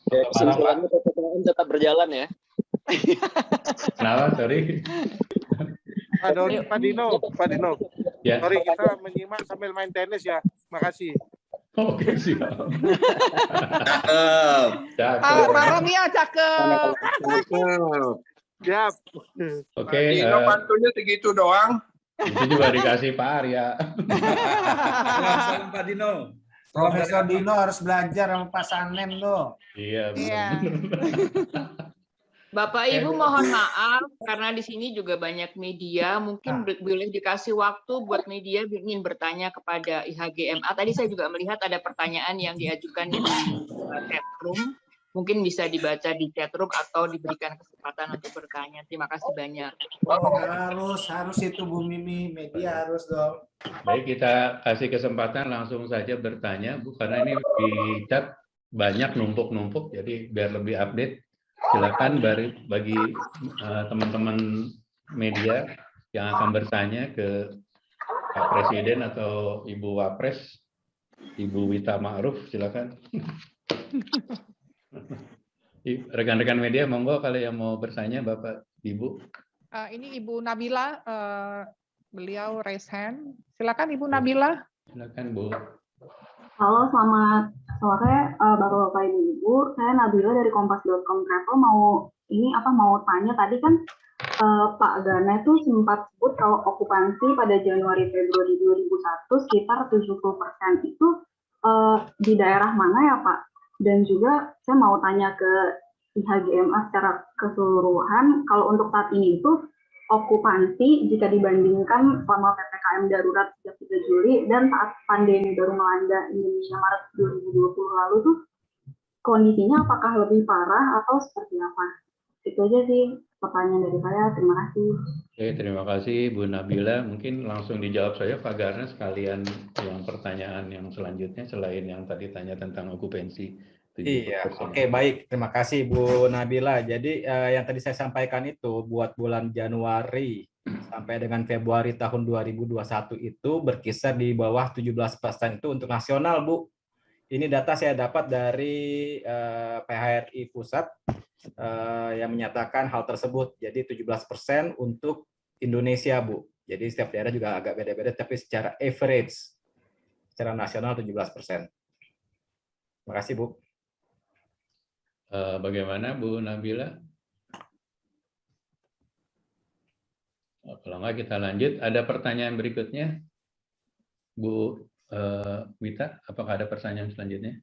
Kesimpulannya PPKM tetap berjalan ya. Kenapa? Sorry. Pak Dino. Ya. Sorry, kita menyimak sambil main tenis ya. Makasih. Oke, siap. Pak Romia cakep. Siap. Oke. Dino pantunnya segitu doang. Itu juga dikasih Pak Arya. Salam Pak Dino. Profesor Dino harus belajar sama Pak Sanem tuh. Iya. Bapak Ibu mohon maaf karena di sini juga banyak media, mungkin boleh dikasih waktu buat media ingin bertanya kepada IHGMA. Tadi saya juga melihat ada pertanyaan yang diajukan di chatroom, mungkin bisa dibaca di chatroom atau diberikan kesempatan untuk bertanya. Terima kasih banyak. Harus itu Bu Mimi, media harus dong. Baik, kita kasih kesempatan langsung saja bertanya, Bu, karena ini di chat banyak numpuk-numpuk, jadi biar lebih update. Silakan bagi teman-teman media yang akan bertanya ke Pak Presiden atau Ibu Wapres, Ibu Wita Ma'ruf, silakan. Rekan-rekan media, monggo kalau yang mau bertanya, Bapak, Ibu. Ini Ibu Nabila, beliau raise hand. Silakan Ibu Nabila. Silakan Bu. Halo, selamat sore Bapak-bapak Ibu. Saya Nabila dari kompas.com Travel mau tanya tadi kan Pak Gana itu sempat sebut kalau okupansi pada Januari Februari 2001 sekitar 70% itu di daerah mana ya Pak? Dan juga saya mau tanya ke IHGMA secara keseluruhan kalau untuk saat ini itu okupansi jika dibandingkan selama PPKM darurat sejak 3 Juli dan saat pandemi baru melanda Indonesia Maret 2020 lalu tuh kondisinya apakah lebih parah atau seperti apa? Itu aja sih pertanyaan dari saya. Terima kasih. Oke, terima kasih Bu Nabila. Mungkin langsung dijawab saja Pak Garna sekalian yang pertanyaan yang selanjutnya selain yang tadi tanya tentang okupansi. Iya, oke, baik. Terima kasih Bu Nabila. Jadi yang tadi saya sampaikan itu buat bulan Januari sampai dengan Februari tahun 2021 itu berkisar di bawah 17% itu untuk nasional, Bu. Ini data saya dapat dari PHRI Pusat. yang menyatakan hal tersebut. Jadi 17% untuk Indonesia, Bu. Jadi setiap daerah juga agak beda-beda, tapi secara average, secara nasional 17%. Terima kasih, Bu. Bagaimana Bu Nabila? Kalau nggak kita lanjut. Ada pertanyaan berikutnya, Bu Wita. Apakah ada pertanyaan selanjutnya?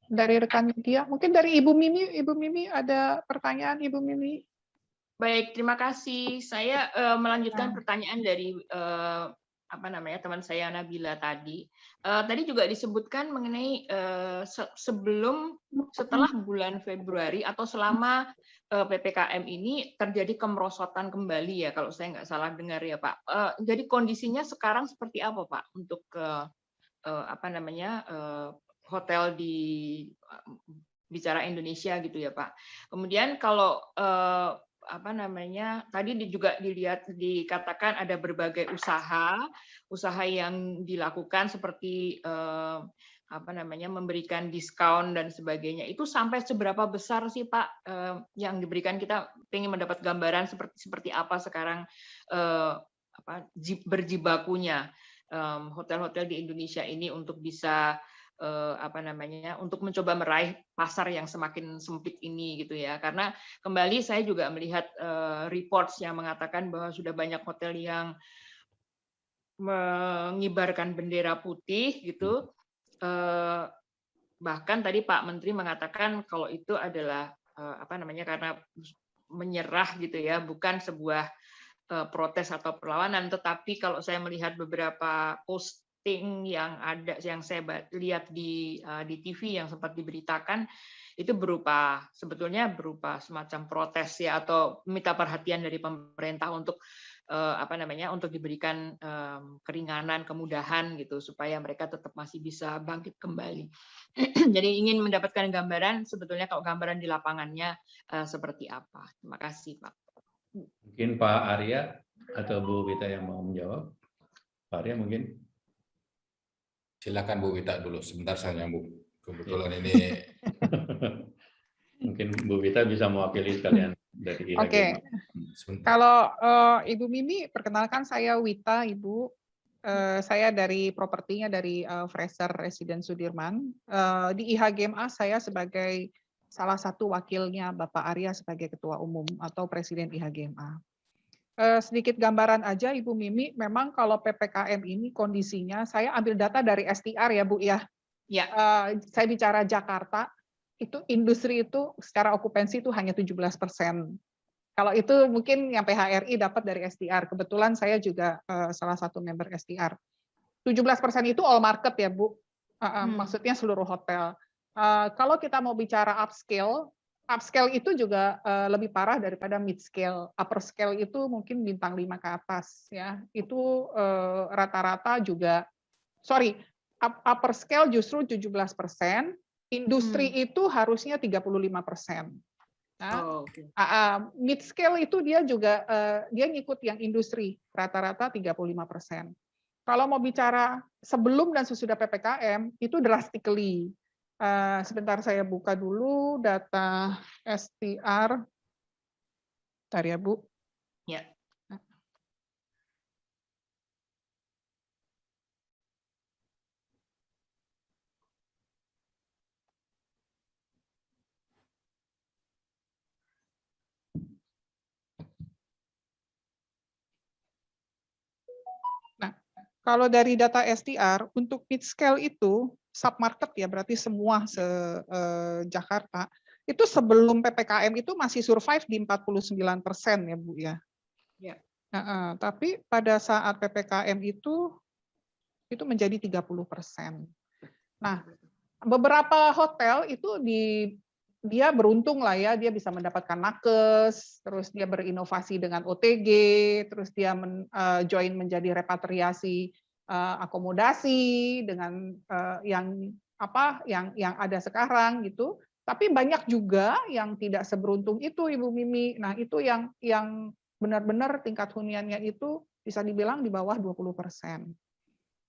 Dari rekan media, mungkin dari Ibu Mimi. Ibu Mimi ada pertanyaan, Ibu Mimi? Baik, terima kasih. Saya melanjutkan pertanyaan dari teman saya Nabila tadi. Tadi juga disebutkan mengenai setelah bulan Februari atau selama PPKM ini terjadi kemerosotan kembali ya, kalau saya nggak salah dengar ya Pak. Jadi kondisinya sekarang seperti apa Pak untuk hotel di bicara Indonesia gitu ya Pak. Kemudian kalau tadi juga dikatakan ada berbagai usaha yang dilakukan seperti memberikan diskon dan sebagainya. Itu sampai seberapa besar sih Pak yang diberikan? Kita ingin mendapat gambaran seperti apa sekarang berjibakunya hotel-hotel di Indonesia ini untuk bisa untuk mencoba meraih pasar yang semakin sempit ini gitu ya. Karena kembali saya juga melihat reports yang mengatakan bahwa sudah banyak hotel yang mengibarkan bendera putih gitu. Bahkan tadi Pak Menteri mengatakan kalau itu adalah karena menyerah gitu ya, bukan sebuah protes atau perlawanan, tetapi kalau saya melihat beberapa posting yang saya lihat di TV yang sempat diberitakan itu sebetulnya berupa semacam protes ya, atau minta perhatian dari pemerintah untuk untuk diberikan keringanan, kemudahan gitu supaya mereka tetap masih bisa bangkit kembali. Jadi ingin mendapatkan gambaran sebetulnya kalau gambaran di lapangannya seperti apa. Terima kasih Pak. Mungkin Pak Arya atau Bu Wita yang mau menjawab. Pak Arya mungkin. Silakan Bu Wita dulu, sebentar saya nyambung. Kebetulan ini. Mungkin Bu Wita bisa mewakili sekalian dari IHG. Oke. Kalau Ibu Mimi, perkenalkan saya Wita, Ibu. Saya dari propertinya dari Fraser Residence Sudirman. Di IHGMA saya sebagai salah satu wakilnya Bapak Arya sebagai Ketua Umum atau Presiden IHGMA. Sedikit gambaran aja Ibu Mimi, memang kalau PPKM ini kondisinya, saya ambil data dari STR ya Bu ya. Ya. Saya bicara Jakarta, itu industri itu secara okupansi itu hanya 17%. Kalau itu mungkin yang PHRI dapat dari STR. Kebetulan saya juga salah satu member STR. 17% itu all market ya Bu. Maksudnya seluruh hotel. Kalau kita mau bicara upscale itu juga lebih parah daripada mid scale. Upper scale itu mungkin bintang 5 ke atas ya. Itu rata-rata juga upper scale justru 17%, industri itu harusnya 35%. Nah, mid scale itu dia juga dia ngikut yang industri rata-rata 35%. Kalau mau bicara sebelum dan sesudah PPKM itu drastically. Sebentar saya buka dulu data STR. Bentar ya, Bu. Ya. Nah, kalau dari data STR untuk mid scale itu submarket ya, berarti semua se-Jakarta, itu sebelum PPKM itu masih survive di 49% ya Bu ya. Ya. Tapi pada saat PPKM itu menjadi 30%. Nah, beberapa hotel itu dia beruntung lah ya, dia bisa mendapatkan nakes, terus dia berinovasi dengan OTG, terus dia join menjadi repatriasi akomodasi dengan yang ada sekarang gitu. Tapi banyak juga yang tidak seberuntung itu Ibu Mimi. Nah, itu yang benar-benar tingkat huniannya itu bisa dibilang di bawah 20%.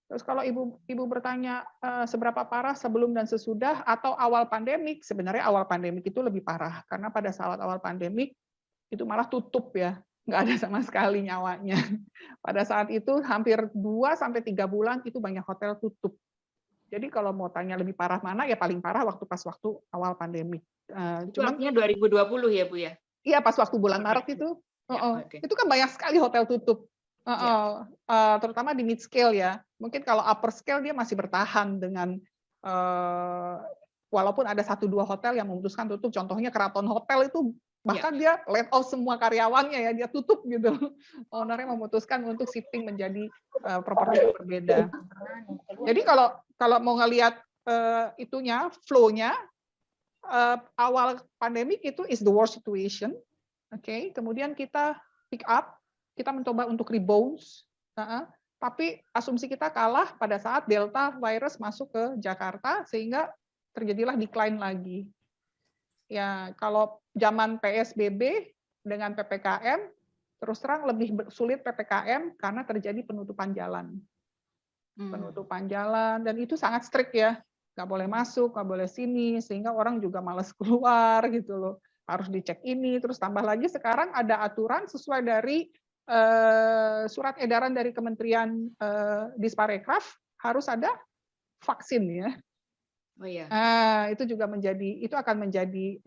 Terus kalau ibu bertanya seberapa parah sebelum dan sesudah atau awal pandemik, sebenarnya awal pandemik itu lebih parah karena pada saat awal pandemik itu malah tutup ya, nggak ada sama sekali nyawanya. Pada saat itu hampir 2-3 bulan itu banyak hotel tutup. Jadi kalau mau tanya lebih parah mana, ya paling parah waktu awal pandemik. Itu artinya 2020 ya Bu ya? Iya, pas waktu bulan Maret itu. Itu kan banyak sekali hotel tutup. Terutama di mid scale ya. Mungkin kalau upper scale dia masih bertahan dengan walaupun ada 1-2 hotel yang memutuskan tutup. Contohnya Keraton Hotel itu bahkan dia laid off semua karyawannya ya, dia tutup gitu. Ownernya memutuskan untuk shifting menjadi properti yang berbeda. Jadi kalau mau ngelihat itunya, flow-nya, awal pandemik itu is the worst situation. Oke, kemudian kita pick up, kita mencoba untuk rebound, tapi asumsi kita kalah pada saat Delta virus masuk ke Jakarta sehingga terjadilah decline lagi. Ya, kalau zaman PSBB dengan PPKM, terus terang lebih sulit PPKM karena terjadi penutupan jalan. Penutupan jalan, dan itu sangat strict ya. Nggak boleh masuk, nggak boleh sini, sehingga orang juga malas keluar gitu loh. Harus dicek ini, terus tambah lagi sekarang ada aturan sesuai dari surat edaran dari Kementerian Disparekraf, harus ada vaksin ya. Oh iya. Itu juga akan menjadi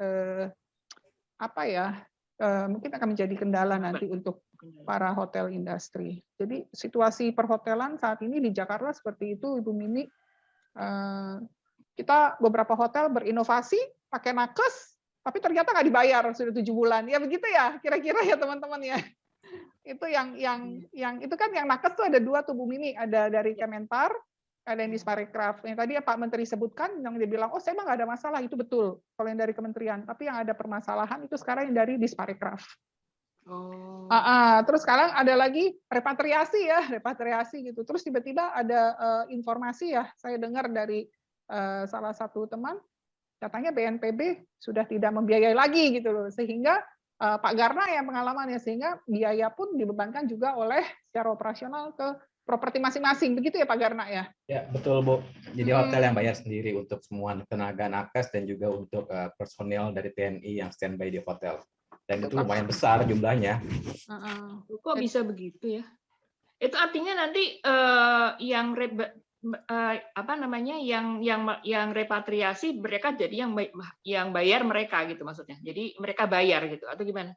apa ya? Mungkin akan menjadi kendala nanti untuk para hotel industri. Jadi situasi perhotelan saat ini di Jakarta seperti itu, Ibu Mimi. Kita beberapa hotel berinovasi pakai nakes, tapi ternyata nggak dibayar sudah 7 bulan. Ya begitu ya, kira-kira ya teman-teman ya. Itu yang itu kan yang nakes tuh ada 2 tuh Bu Mimi, ada dari Kemenpar, ada yang Disparekraf. Yang tadi ya Pak Menteri sebutkan, yang dia bilang, oh saya mah nggak ada masalah, itu betul kalau yang dari kementerian. Tapi yang ada permasalahan itu sekarang yang dari Disparekraf. Terus sekarang ada lagi repatriasi gitu. Terus tiba-tiba ada informasi ya, saya dengar dari salah satu teman, katanya BNPB sudah tidak membiayai lagi gitu loh, sehingga Pak Garna yang pengalamannya, sehingga biaya pun dibebankan juga oleh secara operasional ke properti masing-masing, begitu ya Pak Garna ya? Ya betul Bu. Jadi hotel yang bayar sendiri untuk semua tenaga nakes dan juga untuk personel dari TNI yang standby di hotel. Dan itu lumayan besar jumlahnya. Kok bisa begitu ya? Itu artinya nanti yang yang repatriasi mereka jadi yang bayar mereka gitu maksudnya. Jadi mereka bayar gitu atau gimana?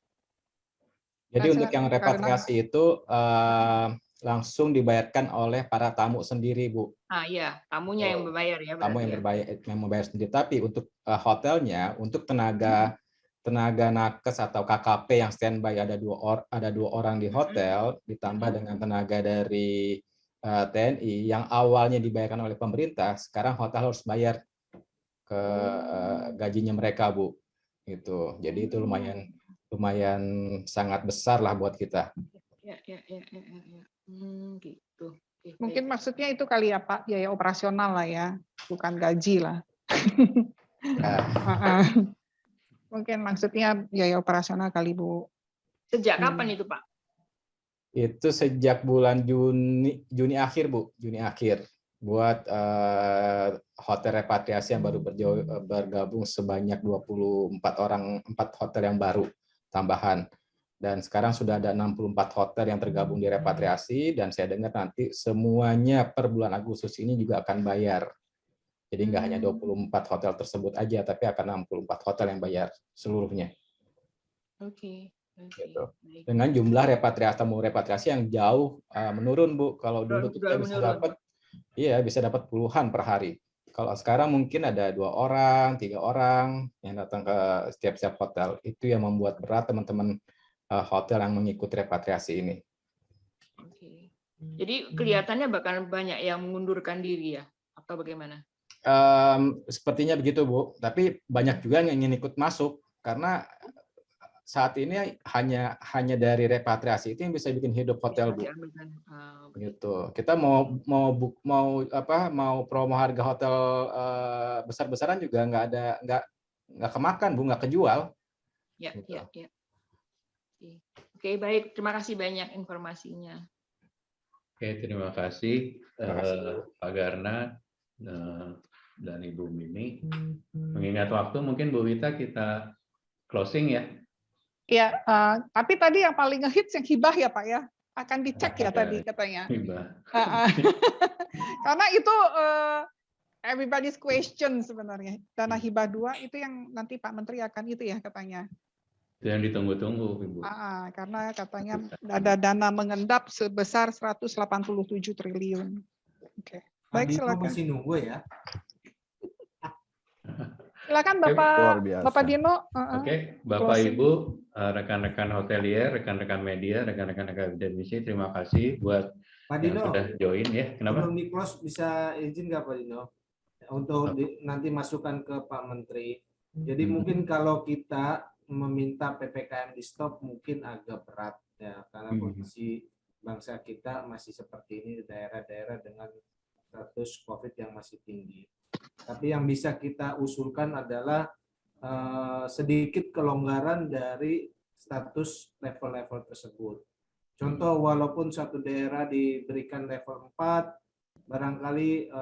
Jadi untuk yang repatriasi itu langsung dibayarkan oleh para tamu sendiri, Bu. Iya, tamunya yang berbayar ya. Tamu yang membayar sendiri. Tapi untuk hotelnya, untuk tenaga nakes atau KKP yang standby ada dua orang di hotel, ditambah dengan tenaga dari TNI yang awalnya dibayarkan oleh pemerintah, sekarang hotel harus bayar ke gajinya mereka, Bu. Gitu. Jadi itu lumayan sangat besar lah buat kita. Ya. Gitu. Mungkin maksudnya itu kali ya Pak, biaya operasional lah ya, bukan gaji lah. Mungkin maksudnya biaya operasional kali Bu. Sejak kapan itu Pak? Itu sejak bulan Juni akhir Bu, Juni akhir. Buat hotel repatriasi yang baru bergabung sebanyak 24 orang, 4 hotel yang baru tambahan. Dan sekarang sudah ada 64 hotel yang tergabung di repatriasi, dan saya dengar nanti semuanya per bulan Agustus ini juga akan bayar. Jadi nggak hanya 24 hotel tersebut aja, tapi akan 64 hotel yang bayar seluruhnya. Oke. Gitu. Dengan jumlah repatriasi yang jauh menurun, Bu. Kalau dulu kita bisa dapat puluhan per hari. Kalau sekarang mungkin ada 2 orang, 3 orang yang datang ke setiap hotel. Itu yang membuat berat teman-teman hotel yang mengikuti repatriasi ini. Oke. Jadi kelihatannya bakal banyak yang mengundurkan diri ya, atau bagaimana? Sepertinya begitu Bu. Tapi banyak juga yang ingin ikut masuk karena saat ini hanya dari repatriasi itu yang bisa bikin hidup hotel, Bu. Gitu. Kita mau promo harga hotel besar-besaran juga nggak kemakan, Bu, nggak kejual. Ya, gitu. ya. Oke, baik. Terima kasih banyak informasinya. Oke, terima kasih Pak Garna dan Ibu Mimi. Mengingat waktu, mungkin Bu Wita kita closing ya. Iya, tapi tadi yang paling ngehits yang hibah ya Pak ya, akan dicek ya tadi katanya. Hibah. Karena itu everybody's question sebenarnya. Dana hibah 2 itu yang nanti Pak Menteri akan itu ya katanya. Itu yang ditunggu-tunggu, Ibu. Karena katanya ada dana mengendap sebesar 187 triliun. Oke. Baik, silakan. Masih nunggu ya. Silakan Bapak Dino. Oke, Bapak Ibu, rekan-rekan hotelier, rekan-rekan media, rekan-rekan akademisi, terima kasih buat Pak yang Dino, sudah join ya. Kenapa? Sebelum di close bisa izin nggak Pak Dino untuk nanti masukan ke Pak Menteri. Jadi mungkin kalau kita meminta PPKM di stop mungkin agak berat ya, karena kondisi bangsa kita masih seperti ini di daerah-daerah dengan status COVID yang masih tinggi. Tapi yang bisa kita usulkan adalah sedikit kelonggaran dari status level-level tersebut. Contoh, walaupun satu daerah diberikan level 4, barangkali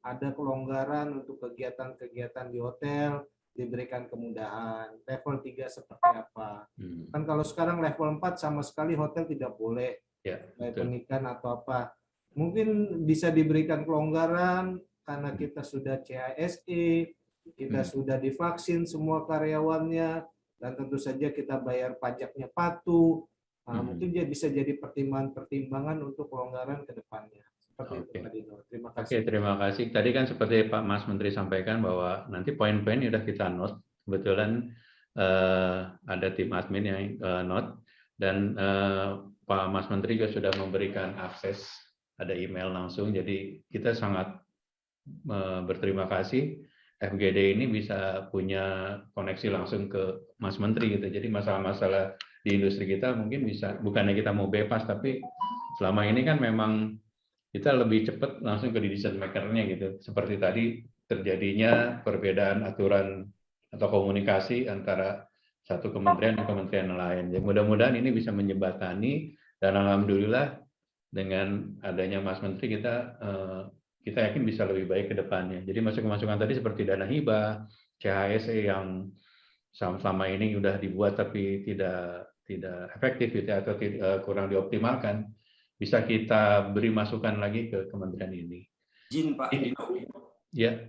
ada kelonggaran untuk kegiatan-kegiatan di hotel, diberikan kemudahan. Level 3 seperti apa? Kan kalau sekarang level 4 sama sekali hotel tidak boleh, pernikahan atau apa. Mungkin bisa diberikan kelonggaran karena kita sudah CHSE, kita sudah divaksin semua karyawannya, dan tentu saja kita bayar pajaknya patuh. Mungkin dia bisa jadi pertimbangan-pertimbangan untuk kelonggaran ke depannya. Seperti itu, Pak Dino. Terima kasih. Oke, terima kasih. Tadi kan seperti Pak Mas Menteri sampaikan bahwa nanti poin-poin sudah kita note. Kebetulan ada tim admin yang note, dan Pak Mas Menteri juga sudah memberikan akses, ada email langsung. Jadi kita sangat berterima kasih FGD ini bisa punya koneksi langsung ke Mas Menteri gitu. Jadi masalah-masalah di industri kita mungkin bisa, bukannya kita mau bebas, tapi selama ini kan memang kita lebih cepat langsung ke decision maker-nya gitu. Seperti tadi terjadinya perbedaan aturan atau komunikasi antara satu kementerian dan kementerian lain. Jadi mudah-mudahan ini bisa menjembatani, dan alhamdulillah dengan adanya Mas Menteri kita yakin bisa lebih baik ke depannya. Jadi masukan-masukan tadi seperti dana hibah, CHSE yang selama ini sudah dibuat tapi tidak efektif gitu, atau kurang dioptimalkan, bisa kita beri masukan lagi ke kementerian ini. Izin Pak Dino. Ya.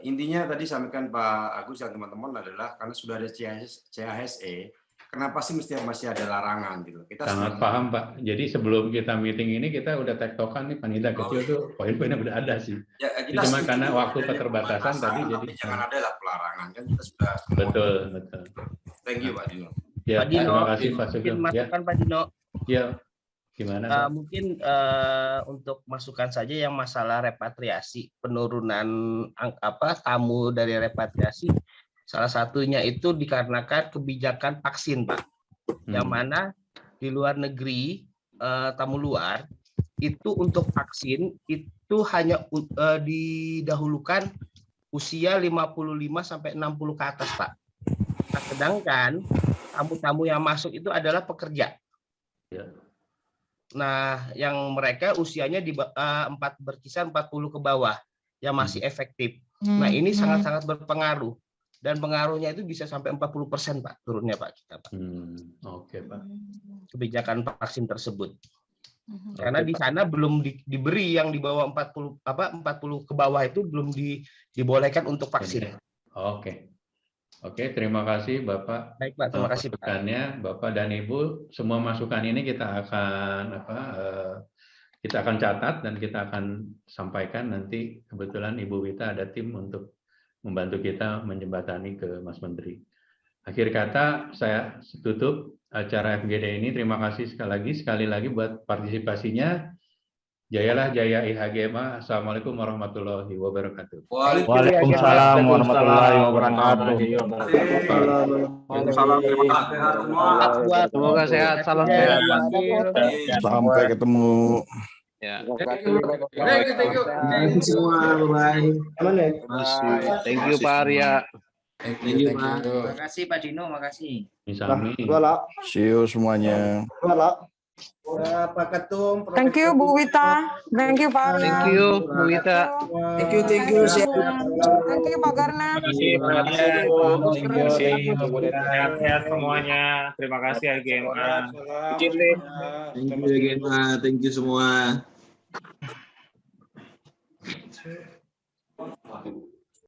Intinya tadi sampaikan Pak Agus dan teman-teman adalah karena sudah ada CHSE, kenapa sih masih ada larangan gitu? Kita sangat paham Pak. Jadi sebelum kita meeting ini kita udah tektokan nih, panitia kecil tuh poin-poinnya udah ada sih. Ya, kita cuma karena waktu keterbatasan tadi jadi jangan ada lah pelarangan, kan kita sudah. Betul. Thank you Pak Dino. Ya, Pak Dino, terima kasih Pak Sugeng. Masukan Pak Dino. Ya. Gimana? Mungkin untuk masukan saja yang masalah repatriasi, penurunan tamu dari repatriasi, salah satunya itu dikarenakan kebijakan vaksin, Pak. Yang mana di luar negeri, tamu luar, itu untuk vaksin, itu hanya didahulukan usia 55 sampai 60 ke atas, Pak. Nah, sedangkan tamu-tamu yang masuk itu adalah pekerja. Ya. Nah, yang mereka usianya berkisar 40 ke bawah, yang masih efektif. Nah, ini sangat-sangat berpengaruh. Dan pengaruhnya itu bisa sampai 40%, Pak, turunnya Pak kita, Pak. Oke, Pak. Kebijakan vaksin tersebut. Karena di sana belum diberi yang di bawah 40 ke bawah itu belum dibolehkan untuk vaksin. Oke, terima kasih Bapak. Baik, Pak, terima kasih Pak. Bapak dan Ibu, semua masukan ini kita akan catat dan kita akan sampaikan nanti. Kebetulan Ibu Wita ada tim untuk membantu kita menjembatani ke Mas Menteri. Akhir kata saya tutup acara FGD ini. Terima kasih sekali lagi buat partisipasinya. Jayalah jaya IHGMA. Assalamualaikum warahmatullahi wabarakatuh. Waalaikumsalam warahmatullahi wabarakatuh. Waalaikumsalam. Terima kasih. Semoga sehat. Salam sehat. Sampai ketemu. Ya. Thank you semua. Bye. Thank you Pak Arya. Thank you Pak. Terima kasih Pak Dino, makasih. Misami. See you semuanya. Pak Ketum. Thank you Bu Wita. Thank you Pak Arya. Thank you Bu Wita. Thank you. Thank you Pak Garna. Terima kasih sehat-sehat semuanya. Terima kasih HGMA. Thank you HGMA. Thank you semua.